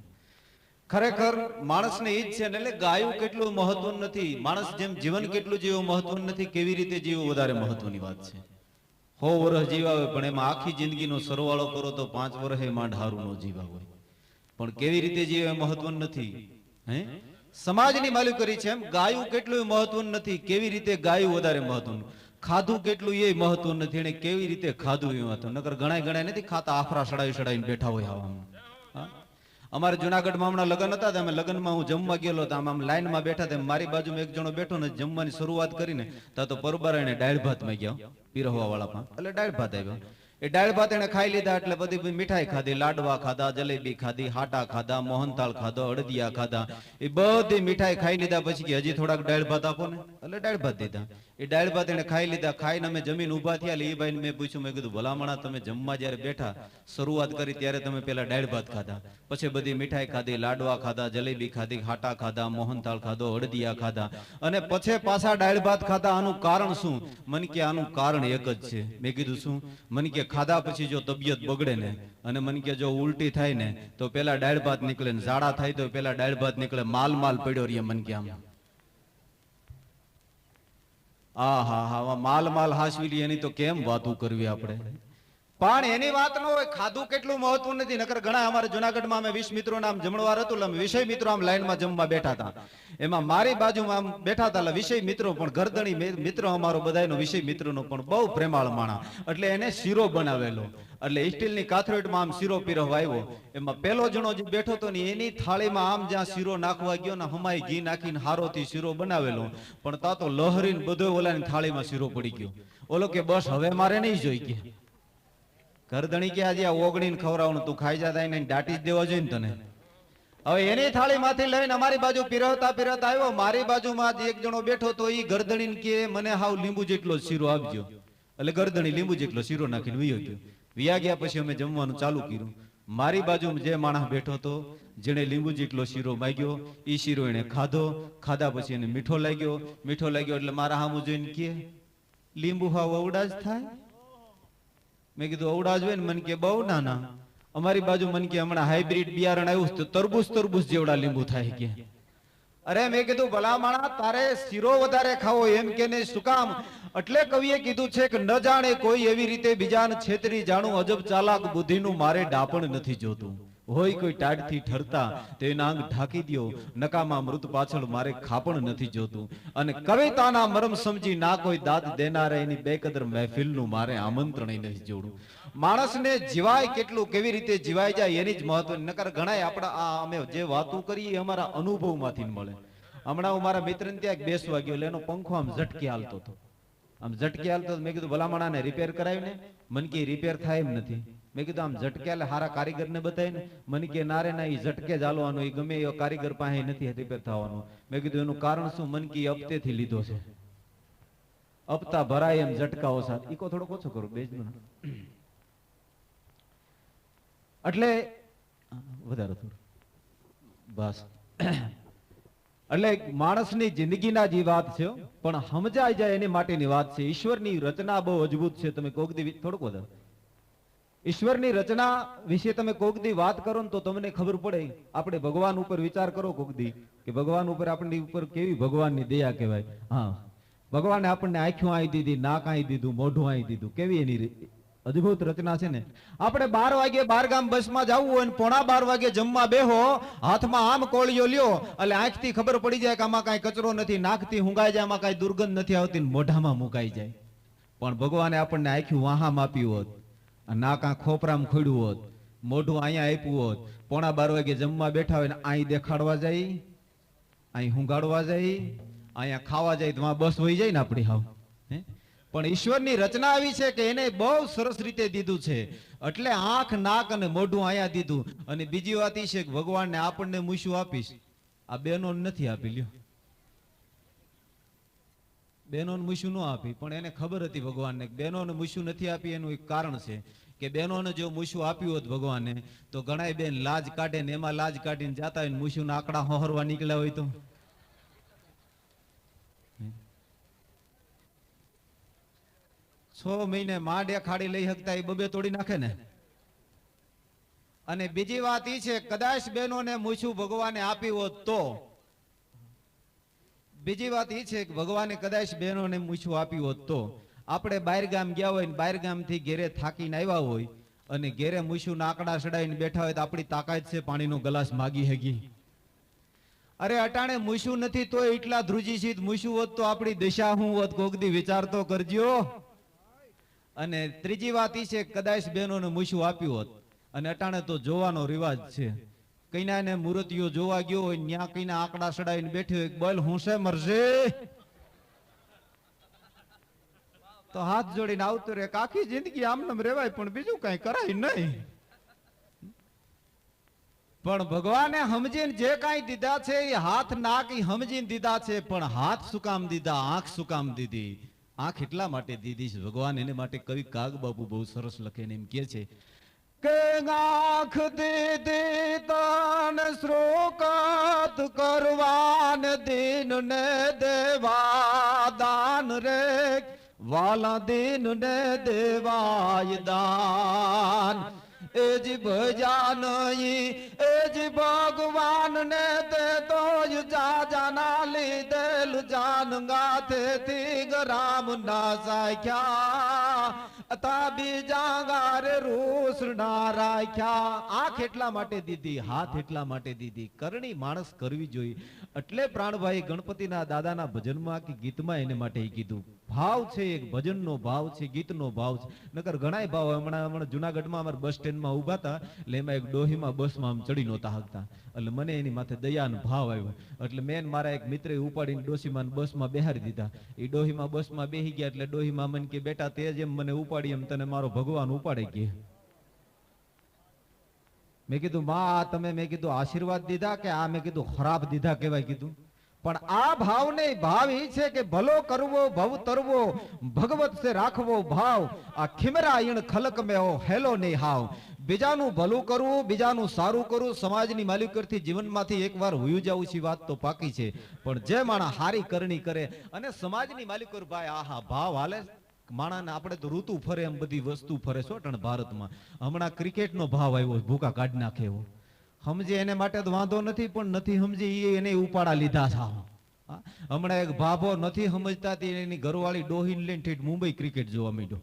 ખરેખર માણસને ઈ જ છે ને, એટલે ગાયું કેટલું મહત્વનું નથી, માણસ જેમ જીવન કેટલું જીવવું મહત્વનું નથી, કેવી રીતે જીવવું વધારે મહત્વની વાત છે. 100 વર્ષ જીવાવે પણ એમાં આખી જિંદગીનો સરવાળો કરો તો 5 વર્ષે માંડ હારું નો જીવા હોય. પણ કેવી રીતે જીવે મહત્વનું નથી. હે સમાજની માલિક કરી છે એમ ગાયું કેટલું મહત્વનું નથી, કેવી રીતે ગાયું વધારે મહત્વનું. ખાધું કેટલું એ મહત્વનું નથી, એને કેવી રીતે ખાધું એ મહત્વનું. નકર ઘણા નથી ખાતા, આફરા સડાઈને બેઠા હોય આવામાં. અમારે જુનાગઢમાં હમણાં લગ્ન હતા, અમે લગ્નમાં હું જમવા ગયેલો હતો, આમ લાઈનમાં બેઠા હતા, મારી બાજુમાં એક જણો બેઠો ને જમવાની શરૂઆત કરીને તો બરોબર એને દાળ ભાત માં ગયા પીરહવા વાળા પણ, એટલે દાળ ભાત આવ્યો. એ દાળ ભાત એને ખાઈ લીધા એટલે બધી મીઠાઈ ખાધી, લાડવા ખાધા, જલેબી ખાધી, હાટા ખાધા, મોહનથાળ ખાધો, અડદિયા ખાધા, એ બધી મીઠાઈ ખાઈ લીધા. પછી કે હજી થોડાક દાળ ભાત આપો ને, એટલે દાળ ભાત દીધા. એ દાળ ભાત એને ખાઈ લીધા. ખાઈને અમે જમીન ઉભા થયા એટલે એ ભાઈને મેં પૂછ્યું, મેં કીધું ભલામણા તમે જમવા જયારે બેઠા શરૂઆત કરી ત્યારે તમે પેલા દાળ ભાત ખાધા, પછી બધી મીઠાઈ ખાધી, લાડવા ખાધા, જલેબી ખાધી, હાટા ખાધા, મોહનથાળ ખાધો, અડદિયા ખાધા, અને પછી પાછા દાળ ભાત ખાધા. આનું કારણ શું? મને કે આનું કારણ એક જ છે. મેં કીધું શું? મને કે ખાધા પછી જો તબિયત બગડે ને, અને મને કે જો ઉલટી થાય ને તો પેલા દાળ ભાત નીકળે, ને ઝાડા થાય તો પેલા દાળ ભાત નીકળે. માલ પડ્યો રે મને કે આમ. હા માલ હાસવી લી એની તો કેમ વાતું કરવી આપણે. પણ એની વાત ન હોય. ખાધું કેટલું મહત્વનું નથી. નકર ઘણા અમારે જુનાગઢમાં અમે 20 મિત્રો નામ જમણવાર હતું, વિષય મિત્રો આમ લાઈનમાં જમવા બેઠા હતા. એમાં મારી બાજુમાં આમ બેઠા હતા વિષય મિત્રો, પણ ગરદણી મિત્ર અમારો બધાનો વિષય મિત્રનો પણ બહુ પ્રેમાળ માણા. એટલે એને શીરો બનાવેલો, એટલે સ્ટીલની કાથરોટમાં આમ શીરો પીરવા આવ્યો. એમાં પેલો જણો જે બેઠો હતો ને એની થાળીમાં આમ જ્યાં શીરો નાખવા ગયો ને હમાઈ ઘી નાખીને હારોથી શીરો બનાવેલો, પણ તા તો લહરીને બધો ઓલાની થાળીમાં શીરો પડી ગયો. ઓલો કે બસ હવે મારે નહીં જોઈ કે. ગરદણી કે આજે આ ઓગણીને ખવડાવવાનું, તું ખાઈ જતા એને દાટી જ દેવા જોઈએ ને તને. હવે એની થાળી માંથી લઈને અમારી બાજુ પીરવતા આવ્યો. મારી બાજુમાં એક જણો બેઠો તો એ ગરદણી કે મને હાવ લીંબુ જેટલો શીરો આપજો. એટલે ગરદણી લીંબુ જેટલો શીરો નાખીને વિયો ગયો. વિયા ગયા પછી અમે જમવાનું ચાલુ કર્યું. મારી બાજુમાં જે માણસ બેઠો હતો જેને લીંબુ જેટલો શીરો માંગ્યો એ શીરો એને ખાધો. ખાધા પછી એને મીઠો લાગ્યો. એટલે મારા હામું જોઈને કે લીંબુ હાવ અવડા જ થાય. મેં કીધું અવડા જ હોય ને? મને કે બહુ નાના. અમારી બાજુ મને કે હમણાં હાઇબ્રિડ બિયારણ આવ્યું તો તરબૂચ જેવડા લીંબુ થાય કે. અરે મેં કીધું ભલા માણા તારે શીરો વધારે ખાવો એમ કે ને શું કામ? એટલે કવિએ કીધું છે કે ન જાણે કોઈ એવી રીતે બીજાને છેતરી જાણું, અજબ ચાલાક બુદ્ધિનું મારે ડાપણ નથી જોતું. હોય કોઈ ટાઢથી ઠરતા તો એના અંગ ઢાંકી દ્યો, નકામા મૃત પાછળ મારે ખાપણ નથી જોતું. અને કવિતાના મરમ સમજી ના કોઈ દાદ દેનાર એની બેકદર મહેફિલનું મારે આમંત્રણ નથી જોડું. માણસને જીવાય કેટલું, કેવી રીતે જીવાય જાય એની જ મહત્વ. નકર ઘણાય આપણા આ અમે જે વાતો કરીએ અમારા અનુભવમાંથી મળે. હમણાં હું મારા મિત્રને ત્યાં બેસવા ગયો, એટલે એનો પંખો આમ ઝટકે હાલતો હતો. મેં કીધું ભલામણાને રિપેર કરાવીને. મને કે રિપેર થાય એમ નથી. મેં કીધું આમ ઝટકે એટલે હારા કારીગરને બતાવીને. મને કે ના રે ના, એ ઝટકે જ હાલવાનું, એ ગમે એ કારીગર પાસે નથી રિપેર થવાનું. મેં કીધું એનું કારણ શું? મને કે હપ્તેથી લીધો છે. હપ્તા ભરાય એમ ઝટકાઓ સાથે. ઈકો થોડોક ઓછો કરો બેજ નો, એટલે વધારે થોડું બસ. એટલે માણસની જિંદગીના જે વાત છે પણ સમજાઈ જાય એની માટેની વાત છે. ઈશ્વરની રચના બહુ અજબૂત છે. તમે કોક દી થોડુંક વધારે ઈશ્વરની રચના વિશે તમે કોક દી વાત કરો ને તો તમને ખબર પડે. આપણે ભગવાન ઉપર વિચાર કરો કોક દી કે ભગવાન ઉપર આપણી ઉપર કેવી ભગવાનની દયા કહેવાય. હા, ભગવાને આપણને આંખો આઈ દીધી, નાક આઈ દીધું, મોઢું આઈ દીધું. કેવી એની અદભુત રચના છે ને. આપણે 12 વાગે બારગામ બસમાં જવું હોય ને 11:15 વાગે જમવા બેહો, હાથમાં આમ કોળિયો લ્યો એટલે આંખથી ખબર પડી જાય કે આમાં કાંઈ કચરો નથી, નાકથી હુંગાઈ જાય, આમાં કાંઈ દુર્ગંધ નથી આવતી, મોઢામાં મુકાઈ જાય. પણ ભગવાને આપણને આંખ્યું વાહામ આપ્યું હોત, નાક આ ખોપરામાં ખોડ્યું હોત, મોઢું અહીંયા આપ્યું હોત, 11:15 વાગે જમવા બેઠા હોય ને અહીં દેખાડવા જાય, અહીં હુંગાડવા જાય, અહીંયા ખાવા જાય તો બસ વહી જાય ને આપણી હાવ. પણ ઈશ્વરની રચના આવી છે કે એને બહુ સરસ રીતે દીધું છે. એટલે આંખ, નાક અને મોઢું અહીંયા દીધું. અને બીજી વાત એ છે કે ભગવાનને આપણને મૂછું આપીશ, આ બહેનો નથી આપી. લ્યો, બહેનોને મૂછું ન આપી, પણ એને ખબર હતી ભગવાનને બહેનોને મૂછું નથી આપી. એનું એક કારણ છે કે બહેનોને જો મૂછું આપ્યું હોત ભગવાને તો ઘણાય બેન લાજ કાઢે ને એમાં લાજ કાઢીને જાતા હોય, મૂછું ના આંકડા હોહરવા નીકળ્યા હોય તો 6 મહિને માંડે ખાડી લઈ શકતા એ બબે તોડી નાખે ને. અને બીજી વાત એ છે કદાચ બહેનોને મૂછું ભગવાને આપ્યું હોત તો, બીજી વાત એ છે કે ભગવાને કદાચ બહેનોને મૂછું આપ્યું હોત તો આપણે બહાર ગામ ગયા હોય ને બહાર ગામથી ઘેરે થાકીને આવ્યા હોય અને ઘેરે મૂછું નાકડા સડાઈને બેઠા હોય તો આપણી તાકાત છે પાણીનો ગ્લાસ માગી હગી. અરે અટાણે મૂછું નથી તો એટલા ધ્રુજી છે, મૂછું હોત તો આપણી દિશા હું હોત, કોક દી વિચાર તો કરજો. અને ત્રીજી વાત ઈ છે કદાચ બહેનોને મૂછું આપ્યું હોત અને અટાણે તો જોવાનો રિવાજ છે, કઈના ને મૂર્તિઓ જોવા ગયો હોય ન્યા કઈના આંકડા સડાઈને બેઠી હોય, બોલ હું છે મરશે તો હાથ જોડીને આવતું રે. આખી જિંદગી આમનેમ રેવાય પણ બીજું કઈ કરાય નહીં. પણ ભગવાને સમજીને જે કાંઈ દીધા છે એ હાથ નાક ઈ સમજીને દીધા છે, પણ હાથ શું કામ દીધા, આંખ શું કામ દીધી? આંખ એટલા માટે દીધી છે ભગવાન, એને માટે કવિ કાગ બાપુ બહુ સરસ લખે ને એમ કે છે કે આંખ દીધી તન શ્રોકાત કરવાન દીન ને દેવા દાન રે, વાલા દીન ને દેવાય દાન. એ જી ભજાન એ જી ભગવાન ને દે તો જા જાના લીધેલ જાન ગાથે થી ગરામ ના સાખ્યા અતા બીજા ગારે રૂસ ના રાખ્યા. આંખ એટલા માટે દીધી, હાથ એટલા માટે દીધી, કરણી માણસ કરવી જોઈએ. એટલે પ્રાણભાઈ ગણપતિના દાદાના ભજનમાં કે ગીતમાં એને માટે કીધું ભાવ છે, એક ભજનનો ભાવ છે, ગીતનો ભાવ છે. નકર ઘણાય ભાવ. હમણાં જુનાગઢમાં અમારે બસ સ્ટેન્ડમાં ઉભા હતા એટલે એમાં એક ડોહીમાં બસમાં આમ ચડી નહોતા હકતા, એટલે મને એની માથે દયાનો ભાવ આવ્યો એટલે મેં મારા એક મિત્રે ઉપાડીને ડોશીમાં બસમાં બેહારી દીધા. એ ડોહીમાં બસમાં બેહી ગયા એટલે ડોહીમાં મને કે બેટા તે જેમ મને ઉપાડી એમ તને મારો ભગવાન ઉપાડે કે. મેં કીધું માં તમે મેં કીધું આશીર્વાદ દીધા કે આ મેં કીધું ખરાબ દીધા કેવાય કીધું. પણ આ ભાવ નહીં, ભાવ એ છે કે ભલો કરવો ભવ તરવો ભગવત સે રાખવો ભાવ. આ ખિમરાયણ ખલક મે હો હેલો નહીં હાવ. બીજાનું ભલું કરવું, બીજાનું સારું કરવું, સમાજની માલિકરથી જીવનમાંથી એકવાર હુયું જવું છે વાત તો પાકી છે. પણ જે માણસ હારી કરણી કરે અને સમાજની માલિકર ભાઈ આહા ભાવ હાલે માણાને. આપણે તો ઋતુ ફરે એમ બધી વસ્તુ ફરે છો પણ ભારતમાં. હમણાં ક્રિકેટનો ભાવ આવ્યો, ભૂકા કાઢી નાખે એવો. સમજે એને માટે તો વાંધો નથી, પણ નથી સમજી એને ઉપાડા લીધા છે. હમણાં એક ભાભો નથી સમજતા એની ઘરવાળી ડોહીને લઈને ઠેઠ મુંબઈ ક્રિકેટ જોવા માંડ્યો.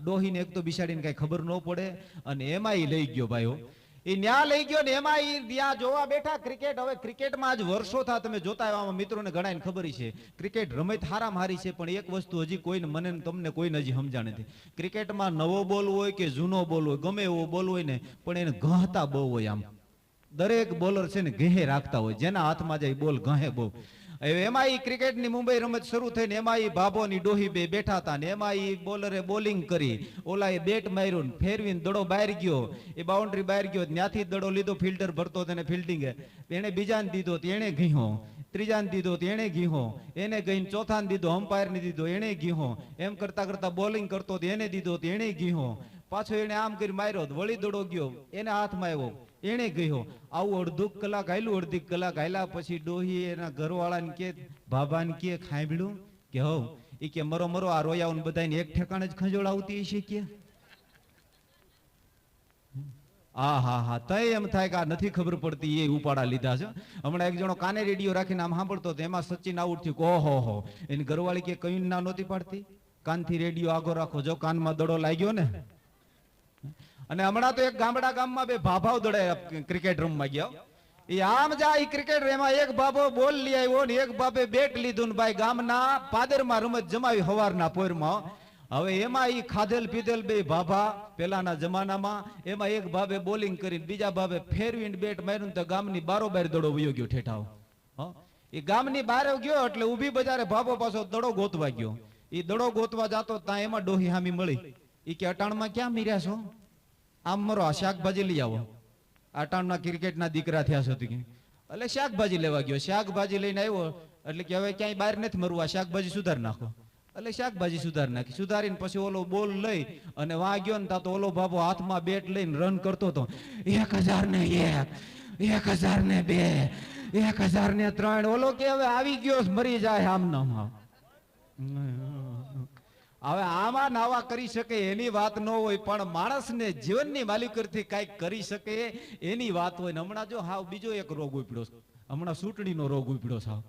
ડોહીને એક તો બિસાડીને કઈ ખબર ન પડે અને એમાં ઈ લઈ ગયો ભાઈઓ. એ ન્યા લઈ ગયો ને એમાં ઈ ત્યાં જોવા બેઠા ક્રિકેટ. હવે ક્રિકેટમાં આજ વર્ષો થા તમે જોતા આવ્યા, મિત્રોને ઘણાને ખબર છે ક્રિકેટ રમત હારામાં હારી છે, પણ એક વસ્તુ હજી કોઈને મને તમને કોઈને હજી સમજાણ નથી. ક્રિકેટમાં નવો બોલ હોય કે જૂનો બોલ હોય, ગમે એવો બોલ હોય ને, પણ એને ગહતા બહુ હોય. આમ દરેક બોલર છે ને ગહે રાખતા હોય, જેના હાથમાં જાય બોલ ગહે બહુ. એમાં ઈ ક્રિકેટની મુંબઈ રમત શરૂ થઈને એમાં ઈ ભાભોની ડોહી બે બેઠા હતા ને એમાં ઈ બોલરે બોલિંગ કરી, ઓલાએ બેટ માર્યું ફેરવીને દડો બહાર ગયો, એ બાઉન્ડ્રી બહાર ગયો, ત્યાંથી દડો લીધો, ફિલ્ડર ભરતો તેને ફિલ્ડિંગે એને બીજાને દીધો એને ઘીહો, ત્રીજાને દીધો એને ઘીહો, એને ગઈને ચોથાને દીધો, અમ્પાયરને દીધો એને ઘીહો, એમ કરતા કરતા બોલિંગ કરતો એને દીધો એને ઘીહો, પાછો એને આમ કરી માર્યો, વળી દડો ગયો એને હાથમાં આવ્યો એને ગયો. આવું અડધો કલાક હાલ્યું. અડધી કલાક હાલ્યા પછી ડોહી એના ઘરવાળાને કે ભાભાને કે ખાંભળ્યું કે હવ એ કે મરો મરો આ રોયાઓને બધાને એક ઠેકાણે જ ખંજોળાવતી હશે કે. હા હા હા તય એમ થાય કે આ નથી ખબર પડતી એ ઉપાડા લીધા છે. હમણાં એક જણો કાને રેડિયો રાખીને આમ સાંભળતો હતો, એમાં સચિન આઉટ થયું. ઓહો હો, એની ઘરવાળી કે કયું ના નહોતી પાડતી, કાનથી રેડિયો આગો રાખો, જો કાનમાં દડો લાગ્યો ને. અને હમણાં તો એક ગામમાં બે ભાભાઓ દડે ક્રિકેટ રમવા ગયા. એ આમ જાય ક્રિકેટ, એમાં એક બાબો બોલ લઈ આવ્યો ને એક બાબે બેટ લીધું ને ભાઈ ગામના પાદરમાં રમત જમાવી હવારના પોરમાં. હવે એમાં ઈ ખાધેલ પીધેલ બે ભાભા પેલાના જમાનામાં, એમાં એક ભાભે બોલિંગ કરી બીજા ભાભે ફેરવીને બેટ માર્યું તો ગામની બારોબાર દડો વયો ગયો ઠેઠાવ. એ ગામની બહાર ગયો એટલે ઊભી બજારે ભાભો પાછો દડો ગોતવા ગયો. એ દડો ગોતવા જતો ત્યાં એમાં ડોહી હામી મળી. એ કે અટાણમાં ક્યાં મીર્યા છો, આમ મરો આ શાકભાજી લઈ આવો. અટાણના ક્રિકેટના દીકરા થયા છો એટલે શાકભાજી લેવા ગયો. શાકભાજી લઈને આવ્યો એટલે કે હવે ક્યાંય બહાર નથી મરવું, આ શાકભાજી સુધાર નાખો. એટલે શાકભાજી સુધાર નાખી, સુધારીને પછી ઓલો બોલ લઈ અને વાં ગયો ને તા તો ઓલો બાબો હાથમાં બેટ લઈને રન કરતો હતો. 1000 ને 1, 1000 ને 2, 1000 ને 3. ઓલો કે હવે આવી ગયો મરી જાય આમનામાં. હવે આમાં નાવા કરી શકે એની વાત ન હોય, પણ માણસને જીવનની માલિકરથી કાંઈક કરી શકે એની વાત હોય. ને હમણાં જો હાવ બીજો એક રોગ ઉપડ્યો, હમણાં સૂટણીનો રોગ ઉપડ્યો સાવ.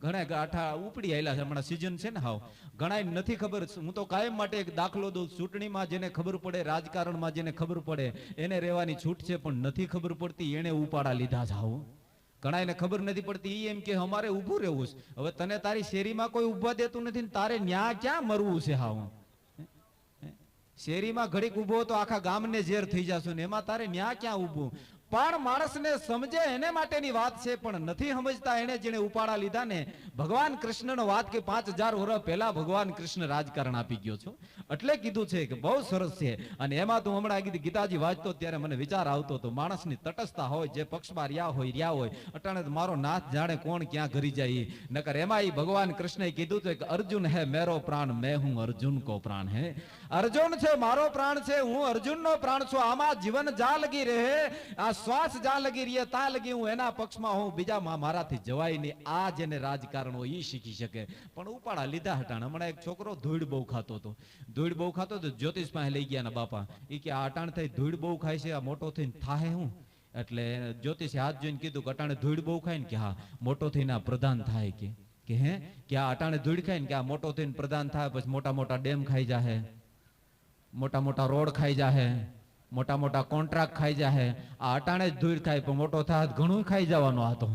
ઘણા ગાંઠા ઉપડી આયેલા છે, હમણાં સીઝન છે ને હાવ, ઘણા નથી ખબર. હું તો કાયમ માટે એક દાખલો દઉં, ચૂંટણીમાં જેને ખબર પડે, રાજકારણમાં જેને ખબર પડે એને રહેવાની છૂટ છે, પણ નથી ખબર પડતી એને ઉપાડા લીધા છે. આવું ઘણાને ખબર નથી પડતી, ઈ એમ કે અમારે ઊભું રહેવું છે. હવે તને તારી શેરીમાં કોઈ ઊભા દેતું નથી ને તારે ન્યા ક્યાં મરવું છે? હાવ શેરીમાં ઘડીક ઊભો તો આખા ગામને ઝેર થઈ જશું ને એમાં તારે ન્યા ક્યાં ઊભું? પણ માણસને સમજે એને માટેની વાત છે, પણ નથી સમજતા એને જેને ઉપાડા લીધા ને. ભગવાન કૃષ્ણનો વાત કે 5000 વર્ષ પહેલા ભગવાન કૃષ્ણ રાજકારણ આપી ગયો છો, એટલે કીધું છે કે બહુ સરસ છે. અને એમાં તું હમણાં કીધું ગીતાજી વાંચતો ત્યારે મને વિચાર આવતો તો માણસની તટસ્થતા હોય, જે પક્ષમાં રહ્યા હોય અટાણે મારો નાથ જાણે કોણ ક્યાં ઘરી જાય. નકર એમાં ભગવાન કૃષ્ણએ કીધું છે કે અર્જુન હે મેરો પ્રાણ, મેં હું અર્જુન કો પ્રાણ હે. અર્જુન છે મારો પ્રાણ છે, હું અર્જુનનો પ્રાણ છું. આમાં જીવન જા લગી રહે, આ શ્વાસ જા લગી રહે તા લગી હું એના પક્ષમાં હું, બીજામાં મારાથી જવાય નહીં. આ જેને રાજકારણ હોય એ શીખી શકે. પણ ઉપાડા લીધા હટાણ. હમણાં એક છોકરો ધૂળ બહુ ખાતો હતો, ધૂળ બહુ ખાતો હતો, જ્યોતિષ પાસે લઈ ગયા ના બાપા. એ કે આ અટાણ થઈ ધૂળ બહુ ખાય છે, આ મોટો થઈને થાહે હું? એટલે જ્યોતિષે હાથ જોઈને કીધું કે અટાણે ધૂળ બહુ ખાય ને કે હા મોટો થઈને આ પ્રધાન થાય. કે હે કે આ અટાણે ધૂળ ખાય ને કે આ મોટો થઈને પ્રધાન થાય, પછી મોટા મોટા ડેમ ખાઈ જાહે, મોટા મોટા રોડ ખાઈ જાહે, મોટા મોટા કોન્ટ્રાક્ટ ખાઈ જાહે. આ અટાણે જ ધૂળ ખાય, પણ મોટો થાય ઘણું ખાઈ જવાનો હતો.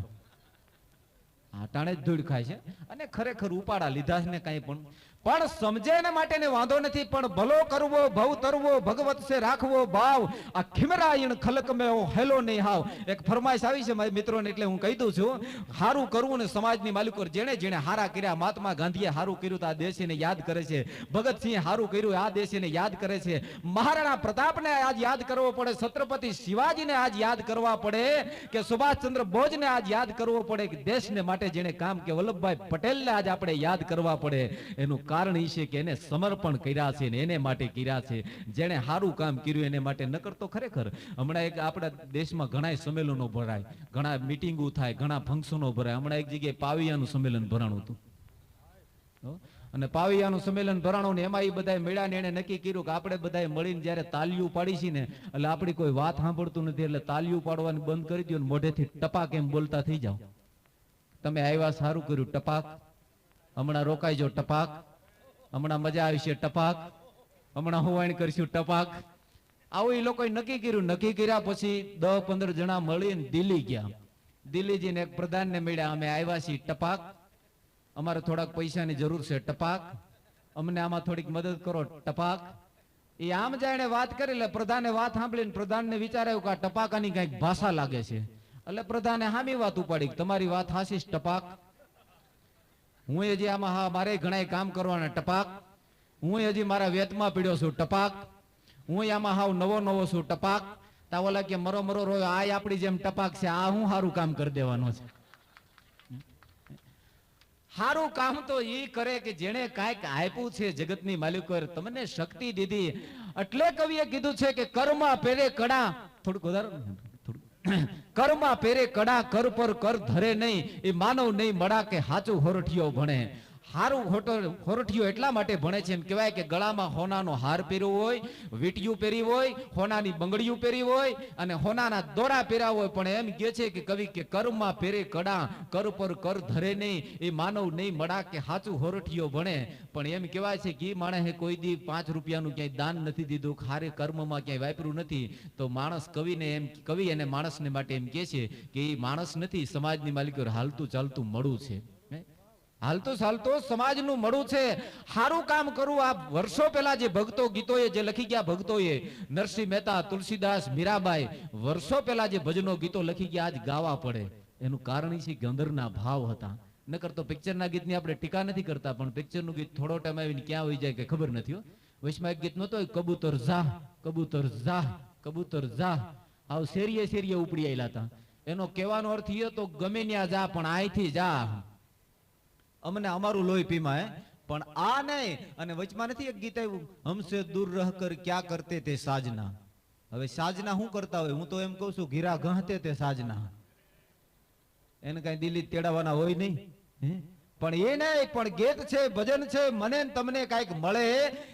અટાણે જ ધૂળ ખાય છે. અને ખરેખર ઉપાડા લીધા છે ને કાંઈ પણ સમજે ને માટે ને વાંધો નથી. પણ ભલો કરવો ભવ તરવો, ભગવત સે રાખવો ભાવ, આ ખિમરાયણ ખલક મેં હેલો નહીં હાવ. એક ફરમાઈશ આવી છે મારા મિત્રોને, એટલે હું કહી દઉં છું. હારું કરવું ને સમાજની માલિકો, જેણે જેણે હારા કર્યા, મહાત્મા ગાંધીએ હારું કર્યું તો આ દેશને યાદ કરે છે, ભગતસિંહે હારું કર્યું આ દેશને યાદ કરે છે, મહારાણા પ્રતાપને આજ યાદ કરવો પડે, છત્રપતિ શિવાજીને આજ યાદ કરવા પડે, કે સુભાષચંદ્ર બોઝને આજ યાદ કરવો પડે, કે દેશને માટે જેણે કામ, કે વલ્લભભાઈ પટેલને આજ આપણે યાદ કરવા પડે. એનું કારણ એ છે કે એને સમર્પણ કર્યા છે ને એને માટે કર્યા છે. જેણે સારું કામ કર્યું એને માટે. ન કરતો ખરેખર હમણાં એક આપણા દેશમાં ઘણા સંમેલનો ભરાય, ઘણા મિટિંગો થાય, ઘણા ફંક્શનો ભરાય. હમણાં એક જગ્યાએ પાવિયાનું સંમેલન ભરાણું હતું, અને પાવિયાનું સંમેલન ભરાણું ને એમાં એ બધા મળ્યા ને એને નક્કી કર્યું કે આપણે બધા મળીને જયારે તાલીઓ પાડી છે ને, એટલે આપણી કોઈ વાત સાંભળતું નથી, એટલે તાલીઓ પાડવાની બંધ કરી દો ને મોઢેથી ટપાક એમ બોલતા થઈ જાઓ. તમે આવ્યા સારું કર્યું ટપાક, હમણાં રોકાઈ જાઓ ટપાક, હમણાં મજા આવી છે ટપાક, હમણાં હોવાણ કરશું ટપાક. આવું એ લોકોએ નક્કી કર્યું. નક્કી કર્યા પછી 10-15 જણા મળીને દિલ્હી ગયા. દિલ્હી જઈને એક પ્રધાનને મળ્યા, અમે આવ્યા છીએ ટપાક, અમારે થોડાક પૈસાની જરૂર છે ટપાક, અમને આમાં થોડીક મદદ કરો ટપાક. એ આમ જાણે વાત કરી, એટલે પ્રધાને વાત સાંભળીને પ્રધાનને વિચાર આવ્યો કે આ ટપાકાની કઈક ભાષા લાગે છે. એટલે પ્રધાને હામી વાત ઉપાડી, તમારી વાત હાસી ટપાક, હું હજી આમાં હા મારે ઘણા કામ કરવાના ટપાક, હું હજી મારા વેતમાં પીડ્યો છું ટપાક, હું આમાં હાવ નવો છું ટપાક. તા ઓલા કે મરો મરો રોયો, આ આપણી જેમ ટપાક છે, આ હું સારું કામ કરી દેવાનો છે. સારું કામ તો એ કરે કે જેને કાંઈક આપ્યું છે જગતની માલિકોએ તમને શક્તિ દીધી. એટલે કવિએ કીધું છે કે કર્મા પેરે કડા, થોડુંક વધારે, કર્મા પેરે કડા, કર પર કર ધરે નહીં, એ માનવ નહીં મળા કે હાચું હોરઠિયો ભણે. હારું હોરઠિયો એટલા માટે ભણે છે એમ કહેવાય કે ગળામાં હોનાનો હાર પહેર્યો હોય, વીંટિયું પહેરી હોય, હોનાની બંગડીયું પહેરી હોય અને હોનાના દોરા પહેર્યા હોય, પણ એમ કહે છે કે કવિ કે કર્મમાં પેરે કડા, કર પર કર ધરે નહીં, એ માનવ નહીં મળા કે હાચું હોરઠિયો ભણે. પણ એમ કહેવાય છે કે માણસે કોઈ દી 5 રૂપિયાનું ક્યાંય દાન નથી દીધું, હારે કર્મમાં ક્યાંય વાપર્યું નથી, તો માણસ કવિ અને માણસને માટે એમ કહે છે કે એ માણસ નથી, સમાજની માલિકો હાલતું ચાલતું મળું છે, હાલતો ચાલતો સમાજનું મળું છે. સારું કામ કરવું. આ વર્ષો પહેલા જે ભક્તો ગીતોએ જે લખી ગયા, ભક્તોએ નરસિંહ મહેતા, તુલસીદાસ, મીરાબાઈ વર્ષો પહેલા જે ભજનો ગીતો લખી ગયા આજ ગાવા પડે, એનું કારણ એ છે કે અંદરના ભાવ હતા. નકર તો પિક્ચરના ગીતની આપણે ટીકા નથી કરતા, પણ પિક્ચરનું ગીત થોડો ટાઈમ આવીને ક્યાં હોઈ જાય કે ખબર નથી. વચમાં એક ગીત નહોતો, કબૂતર જા કબૂતર જા કબૂતર જા, આવ શેરીએ શેરીએ ઉપડી આવેલા હતા. એનો કહેવાનો અર્થ એ હતો ગમે ત્યાં જા પણ અહીંથી જા, અમને અમારું લોહી પીમાય, પણ આ નહીં. અને વચમાં નથી એક ગીત આવ્યું, હમસે દૂર રહ કર ક્યાં કરતે તે સાજના. હવે સાજના શું કરતા હોય? હું તો એમ કહું છું ઘીરા ગહતે તે સાજના, એને કઈ દિલ્હી તેડાવવાના હોય નહીં. પણ એ નહીં, પણ ગીત છે, ભજન છે, મને તમને કઈક મળે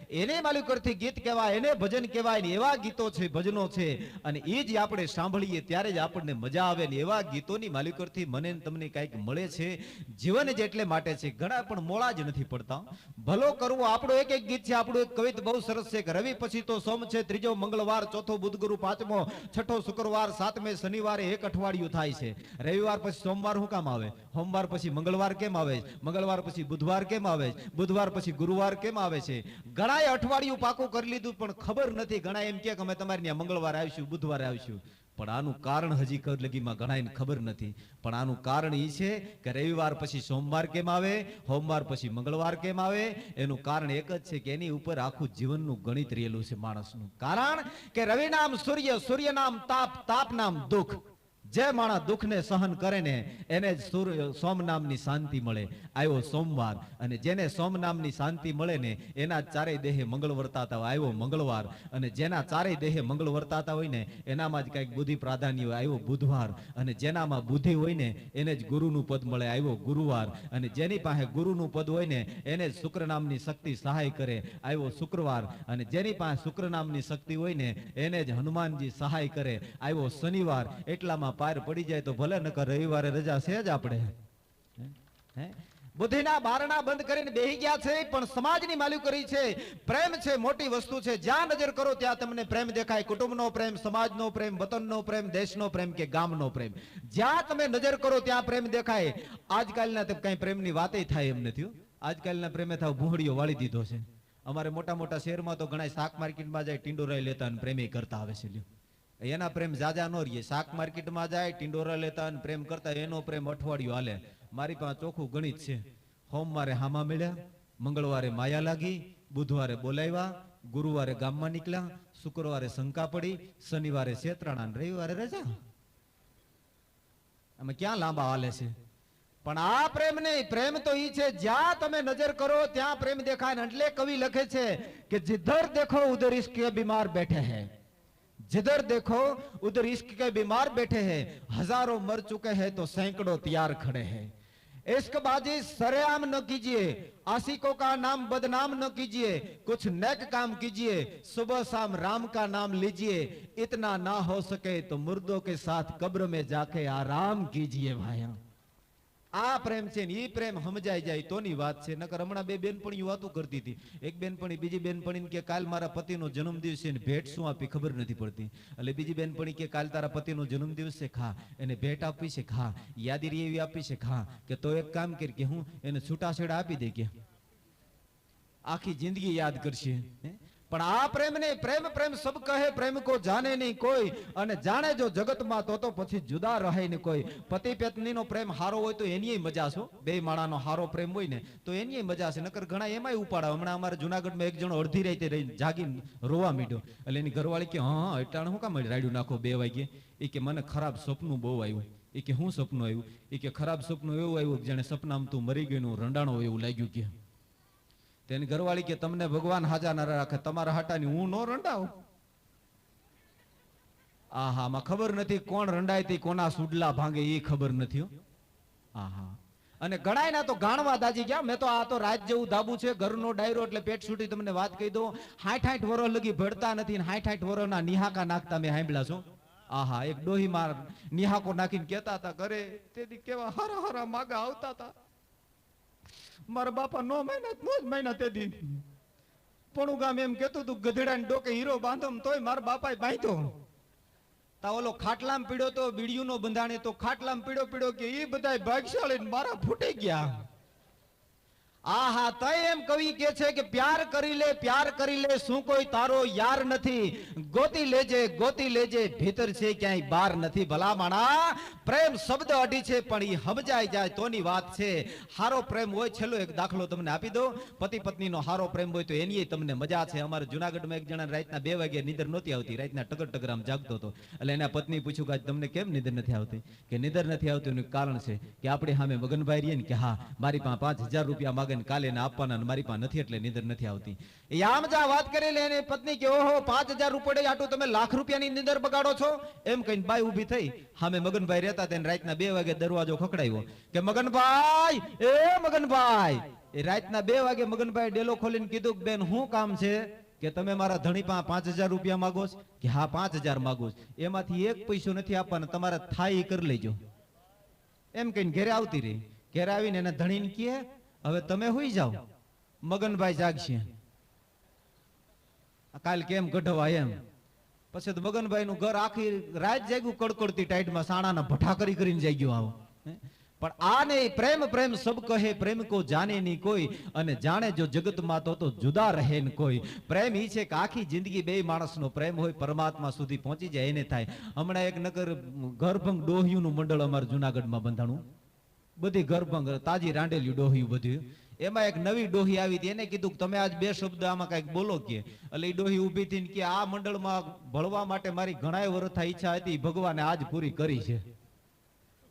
એને માલિકરથી ગીત કહેવાય, એને ભજન કહેવાય ને એવા ગીતો છે, ભજનો છે, અને એ જ આપણે સાંભળીએ ત્યારે જ આપણને મજા આવે ને એવા ગીતોની માલિકરથી મને ને તમને કંઈક મળે છે. જીવન જ એટલે માટે છે. ઘણા પણ મોળા જ નથી પડતા. ભલો કરવો આપણું એક ગીત છે, આપણું એક કવિત બહુ સરસ છે કે રવિ પછી તો સોમ છે, ત્રીજો મંગળવાર, ચોથો બુધ ગુરુ, પાંચમો છઠ્ઠો શુક્રવાર, સાતમે શનિવારે એક અઠવાડિયું થાય છે. રવિવાર પછી સોમવાર શું કામ આવે? સોમવાર પછી મંગળવાર કેમ આવે? મંગળવાર પછી બુધવાર કેમ આવે? બુધવાર પછી ગુરુવાર કેમ આવે છે? ઘણાએ અઠવાડિયું પાકું કરી લીધું પણ ખબર નથી. ઘણા એમ કે અમે તમારી ત્યાં મંગળવારે આવીશું, બુધવારે આવીશું, પણ આનું કારણ હજી લગીમાં ઘણાને ખબર નથી. પણ આનું કારણ એ છે કે રવિવાર પછી સોમવાર કેમ આવે, સોમવાર પછી મંગળવાર કેમ આવે? એનું કારણ એક જ છે કે એની ઉપર આખું જીવનનું ગણિત રહેલું છે માણસનું. કારણ કે રવિ નામ સૂર્ય, સૂર્ય નામ તાપ, તાપ નામ દુઃખ. જે માણસ દુઃખને સહન કરે ને એને જ સોમ નામની શાંતિ મળે. આવ્યો સોમવાર, અને જેને સોમ નામની શાંતિ મળે ને એના ચારેય દેહે મંગળ વર્તાતા હોય. આવ્યો મંગળવાર, અને જેના ચારેય દેહે મંગળ વર્તાતા હોય ને એનામાં જ કઈક બુદ્ધિ પ્રાધાન્ય હોય. આવ્યો બુધવાર, અને જેનામાં બુદ્ધિ હોય ને એને જ ગુરુનું પદ મળે. આવ્યો ગુરુવાર, અને જેની પાસે ગુરુનું પદ હોય ને એને જ શુક્ર નામની શક્તિ સહાય કરે. આવ્યો શુક્રવાર, અને જેની પાસે શુક્ર નામની શક્તિ હોય ને એને જ હનુમાનજી સહાય કરે. આવ્યો શનિવાર. એટલામાં પાર પડી જાય તો ભલે, નકર રવિવારે રજા છે જ આપણે. બુદ્ધિના બારણા બંધ કરીને બેહી ગયા છે, પણ સમાજની માલિકરી છે. પ્રેમ છે મોટી વસ્તુ છે. જ્યાં નજર કરો ત્યાં તમને પ્રેમ દેખાય. કુટુંબનો પ્રેમ, સમાજનો પ્રેમ, વતનનો પ્રેમ, દેશનો પ્રેમ કે ગામનો પ્રેમ, જ્યાં તમે નજર કરો ત્યાં પ્રેમ દેખાય. આજકાલના કઈ પ્રેમની વાતે થાય એમ નથી. આજકાલના પ્રેમે થાવ ભૂંગળીઓ વાળી દીધો છે. અમારે મોટા મોટા શહેરમાં તો ઘણા શાક માર્કેટમાં જાય ટિંડોરાઈ લેતા અને પ્રેમે કરતા આવે છે. એના પ્રેમ જાજા નો રહીએ. શાક માર્કેટમાં જાય ટિંડોરા લેતા અને પ્રેમ કરતા, એનો પ્રેમ અઠવાડિયું હાલે. મારી પાસે ચોખ્ખું ગણિત છે. સોમવારે હામા મળ્યા, મંગળવારે માયા લાગી, બુધવારે બોલાવ્યા, ગુરુવારે ગામમાં નીકળ્યા, શુક્રવારે શંકા પડી, શનિવારે શેતરાણા, રવિવારે રજા. અમે ક્યાં લાંબા હાલે છે? પણ આ પ્રેમ નહીં. પ્રેમ તો ઈ છે જ્યાં તમે નજર કરો ત્યાં પ્રેમ દેખાય. એટલે કવિ લખે છે કે जिधर देखो उधर इश्क के बीमार बैठे हैं, जिधर देखो उधर इश्क के बीमार बैठे हैं, हजारों मर चुके हैं तो सैकड़ों तैयार खड़े हैं. इश्कबाजी सरेआम न कीजिए, आशिकों का नाम बदनाम न कीजिए, कुछ नेक काम कीजिए, सुबह शाम राम का नाम लीजिए, इतना ना हो सके तो मुर्दों के साथ कब्र में जाके आराम कीजिए. भाइयों, આ પ્રેમ છે ને ઈ પ્રેમ સમજાઈ જાય તોની વાત છે. નકર હમણાં બે બેનપણીઓ વાતો કરતી હતી. એક બેનપણી બીજી બેનપણીને કે કાલ મારા પતિનો જન્મદિવસ છે ને ભેટ શું આપી ખબર નથી પડતી. એટલે બીજી બેનપણી કે કાલ તારા પતિનો જન્મદિવસ છે, ખા એને ભેટ આપી છે, ખા યાદી એવી આપી છે, ખા કે તો એક કામ કર કે હું એને છૂટાછેડા આપી દે કે આખી જિંદગી યાદ કરશે. પણ આ પ્રેમ નહીં. પ્રેમ પ્રેમ સબ કહે, પ્રેમ કો જાને નહીં કોઈ, અને જાણે જો જગતમાં તો પછી જુદા રહે નહીં કોઈ. પતિ પત્નીનો પ્રેમ હારો હોય તો એની મજા છે. બે માણાનો હારો પ્રેમ હોય ને તો એની મજા છે. નકર ઘણા એમાંય ઉપાડા. હમણાં અમારા જુનાગઢમાં એક જણો અડધી રાતે રહી જાગી રોવા માંડ્યો. એટલે એની ઘરવાળી કે હા એટલાને શું કામ રાડ્યું નાખો 2 વાગે? એ કે મને ખરાબ સપનું બહુ આવ્યું. એ કે શું સપનું આવ્યું? એ કે ખરાબ સપનું એવું આવ્યું કે જાણે સપનામાં તું મરી ગયું રંડાણો એવું લાગ્યું. કે તેની ઘરવાળી કે તમને ભગવાન હાજા ના રાખે, તમારા હાટાની હું નો રંડાવ. આહા, માં ખબર નથી કોણ રંડાય તે કોના સુડલા ભાંગે એ ખબર નથી. આહા, અને ઘણાય ના તો ગાણવા દાજી ગયા. મેં તો આ તો રાત જેવું ધાબુ છે, ઘરનો ડાયરો, એટલે પેટ છૂટી તમને વાત કહી દઉં. 60 વર્ષ લગી ભળતા નથી, 60 વર્ષના નિહાકા નાખતા મેં સાંભળ્યા છો. આહા, એક ડોહી માર નિહાકો નાખીને કેતા હતા ઘરે, તેથી કેવા હરા હરા માગા આવતા હતા. મારા બાપા 9 મહિના તેથી પણ ગામ એમ કેતું તું ગધેડા ને ડોકે હીરો બાંધો, તોય મારા બાપાએ બાંધ્યો. તા ઓલો ખાટલામ પીડ્યો તો બીડિયું નો બંધાણે તો ખાટલામ પીડ્યો કે એ બધા ભાગશાળી મારા ફૂટી ગયા. આહા, તય એમ કવિ કે છે કે પ્યાર કરી લે શું કોઈ તારો યાર નથી, ગોતી લેજે ભીતર છે ક્યાંય બાર નથી. ભલા માણા, પ્રેમ શબ્દ અડી છે પણ એ સમજાઈ જાય તોની વાત છે. હારો પ્રેમ હોય, છેલ્લો એક દાખલો તમને આપી દો. પતિ પત્નીનો હારો પ્રેમ હોય તો એની તમને મજા છે. અમારે જુનાગઢમાં એક જણા રાતના 2 વાગે નીંદર નહોતી આવતી, રાતના ટગર જાગતો હતો. એટલે એના પત્ની પૂછ્યું કે તમને કેમ નીંદર નથી આવતી? કે નીંદર નથી આવતી એનું કારણ છે કે આપણે સામે મગનભાઈ રહીએ ને કે હા મારી પાસે 5000 રૂપિયા માગે કાલે એને આપવાના, મારી પાસે નથી એટલે નીંદર નથી આવતી. એ આમ જા વાત કરી લે એને પત્ની કે ઓહો 5000 રૂપિયા આટલું તમે લાખ રૂપિયાની નીંદર બગાડો છો એમ કહીને બાઈ ઊભી થઈ. સામે મગનભાઈ રહેતા તેને રાતના 2 વાગે દરવાજો ખખડાવ્યો કે મગનભાઈ, એ મગનભાઈ, એ રાતના 2 વાગે મગનભાઈ ડેલો ખોલીને કીધું કે બેન શું કામ છે કે તમે મારા ધણી પાસે 5000 રૂપિયા માંગો છો કે હા 5000 માંગુ છું. એમાંથી એક પૈસો નથી આપવાનો, તમારે થાય ઈ કરી લેજો એમ કહીને ઘરે આવતી રહી. ઘરે આવીને એના ધણીને કહે હવે તમે હુઈ જાઓ, મગનભાઈ જાગશે, કાલ કેમ કઢવા એમ. પછી તો મગનભાઈ નું ઘર આખી રાત જાગ્યું કડકડતી ટાઈટમાં, સાણાના ભઠ્ઠા કરી કરીને જાગ્યું આવો. પણ આ નહીં, પ્રેમ પ્રેમ સબ કહે પ્રેમ કો જાને નહીં કોઈ, અને જાણે જો જગતમાં તો જુદા રહે ને કોઈ. પ્રેમ ઈ છે કે આખી જિંદગી બે માણસનો પ્રેમ હોય, પરમાત્મા સુધી પહોંચી જાય એને થાય. હમણાં એક નગર ગરભંગ ડોહિયું નું મંડળ અમારે જુનાગઢમાં બંધાણું, બધી ગરભંગ તાજી રાંડેલી ડોહિયું બધું. એમાં એક નવી ડોહી આવી હતી, એને કીધું કે તમે આજ 2 શબ્દ આમાં કઈક બોલો કે. એટલે એ ડોહી ઊભી થઈને કે આ મંડળમાં ભળવા માટે મારી ઘણાય વર્ષથી ઈચ્છા હતી, ભગવાને આજ પૂરી કરી છે.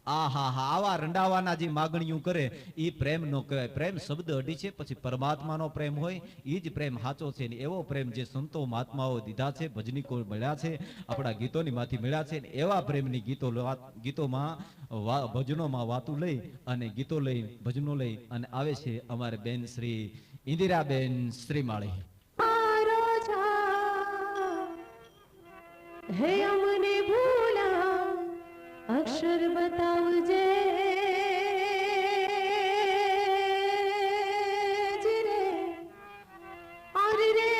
આ હા હા, આવા રંડાવાના જે માગણીઓ કરે એ પ્રેમ નો કહેવાય. પ્રેમ શબ્દ અડી છે, પછી પરમાત્માનો પ્રેમ હોય એ જ પ્રેમ સાચો છે. ને એવો પ્રેમ જે સંતો મહાત્માઓ દીધા છે, ભજનીકો મળ્યા છે, આપણા ગીતોની માંથી મળ્યા છે, એવા પ્રેમની ગીતોમાં ભજનોમાં વાતું લઈ અને ગીતો લઈ ભજનો લઈ અને આવે છે અમારે બેન શ્રી ઇન્દિરાબેન શ્રીમાળી. હે અમને ભૂલા અક્ષર બતાવજે રે, ઓર રે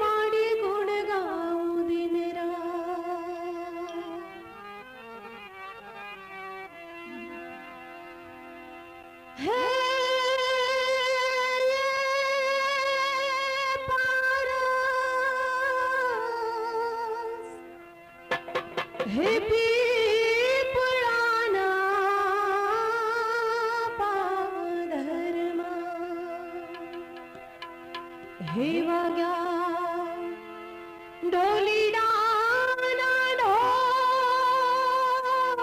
માડી ગુણ ગાઉં દિન રાત. હે હે પીપળાના પાદરમાં, હે વાગ્યા ઢોલીડાના ઢોલ,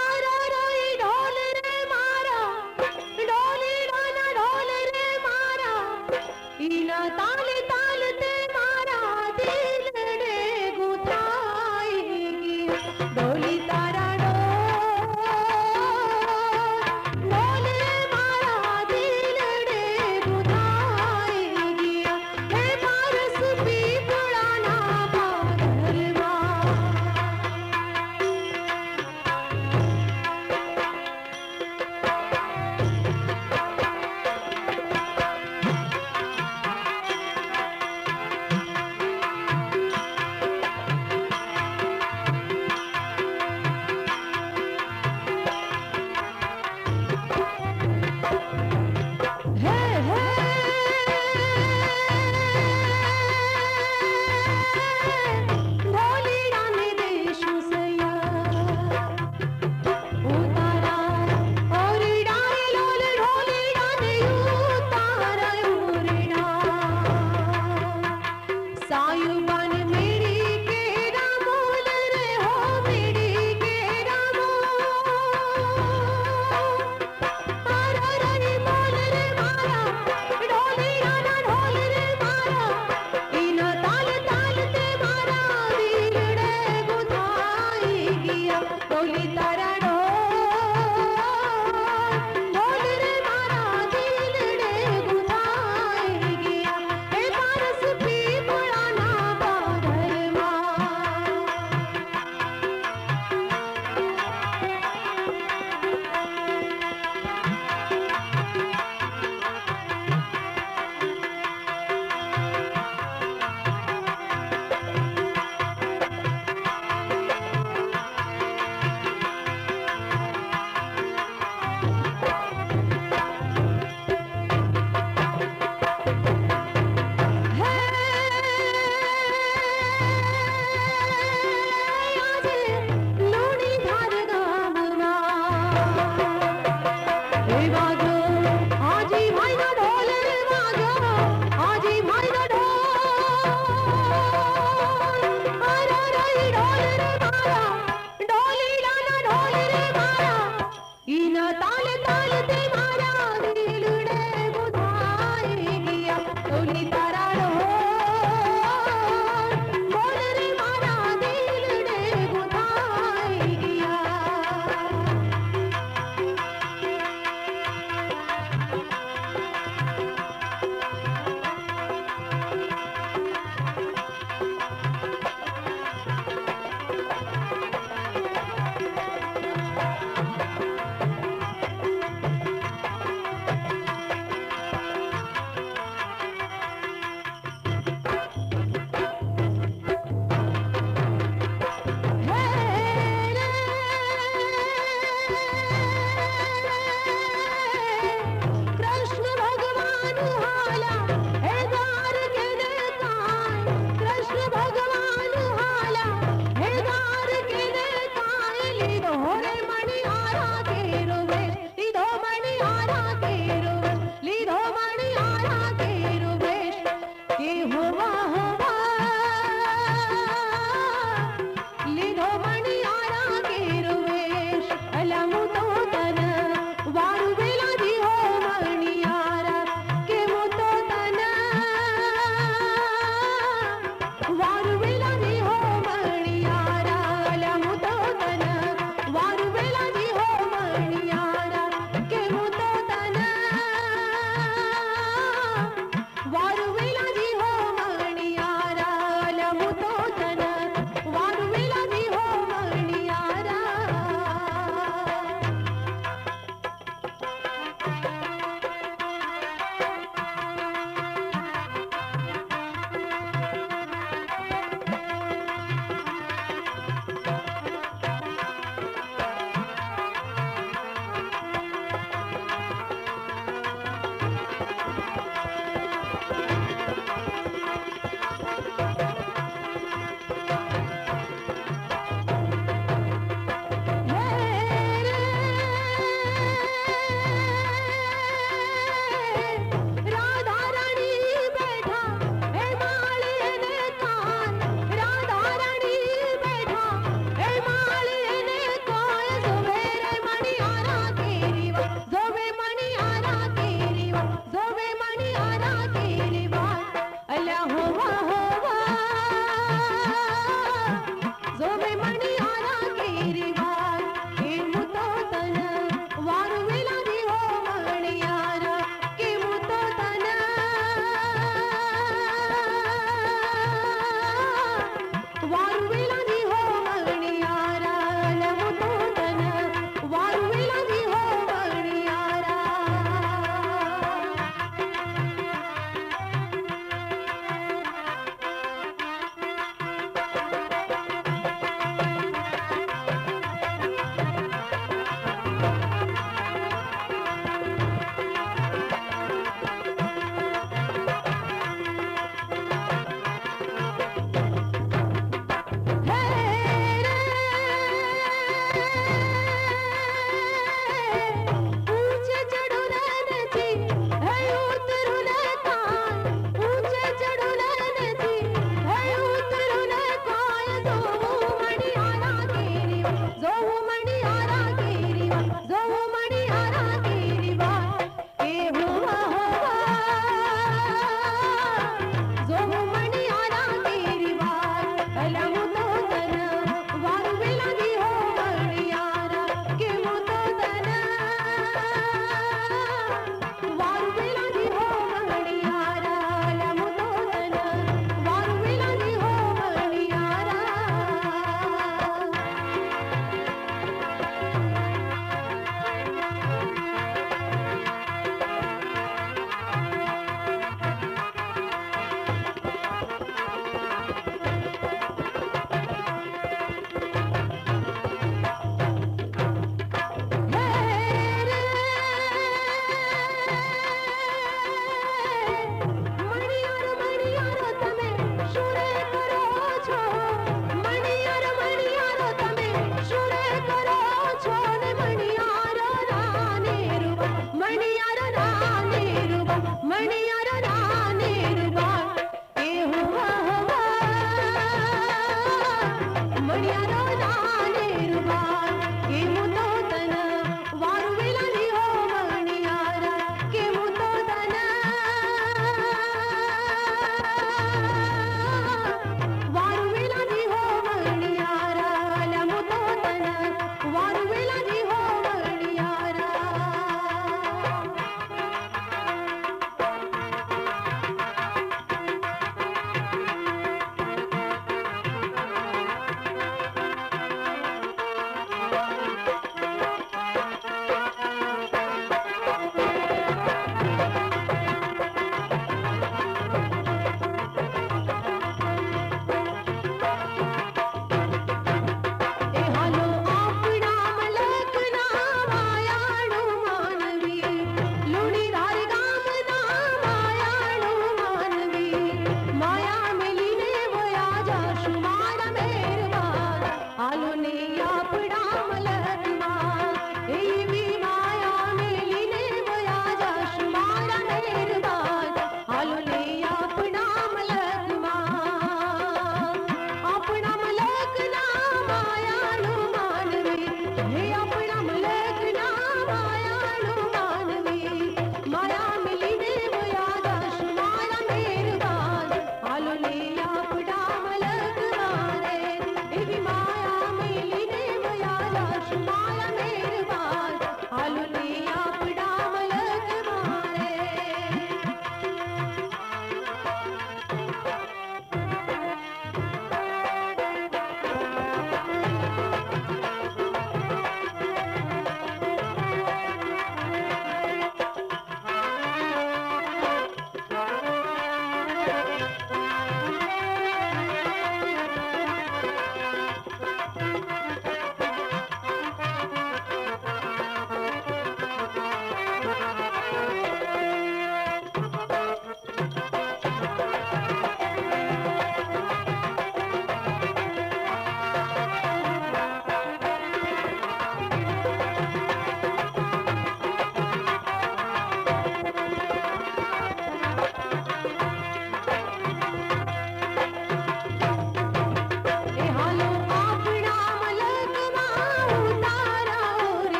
આરારોઈ ઢોલ રે મારા, ઢોલીડાના ઢોલ રે મારા, ઈના તાલ તાલ તે મારા દિલ રે ગુથાઈ. ડોલી તારા ડોલ રે મારા દિલ રે ગુથાઈ ગયા. હે પારસ પીપ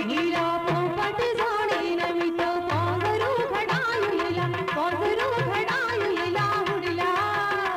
હીરા પોપટ જાણે નમી તો પોંગરું ઘડાયું લીલા હુડલા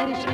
દર્શન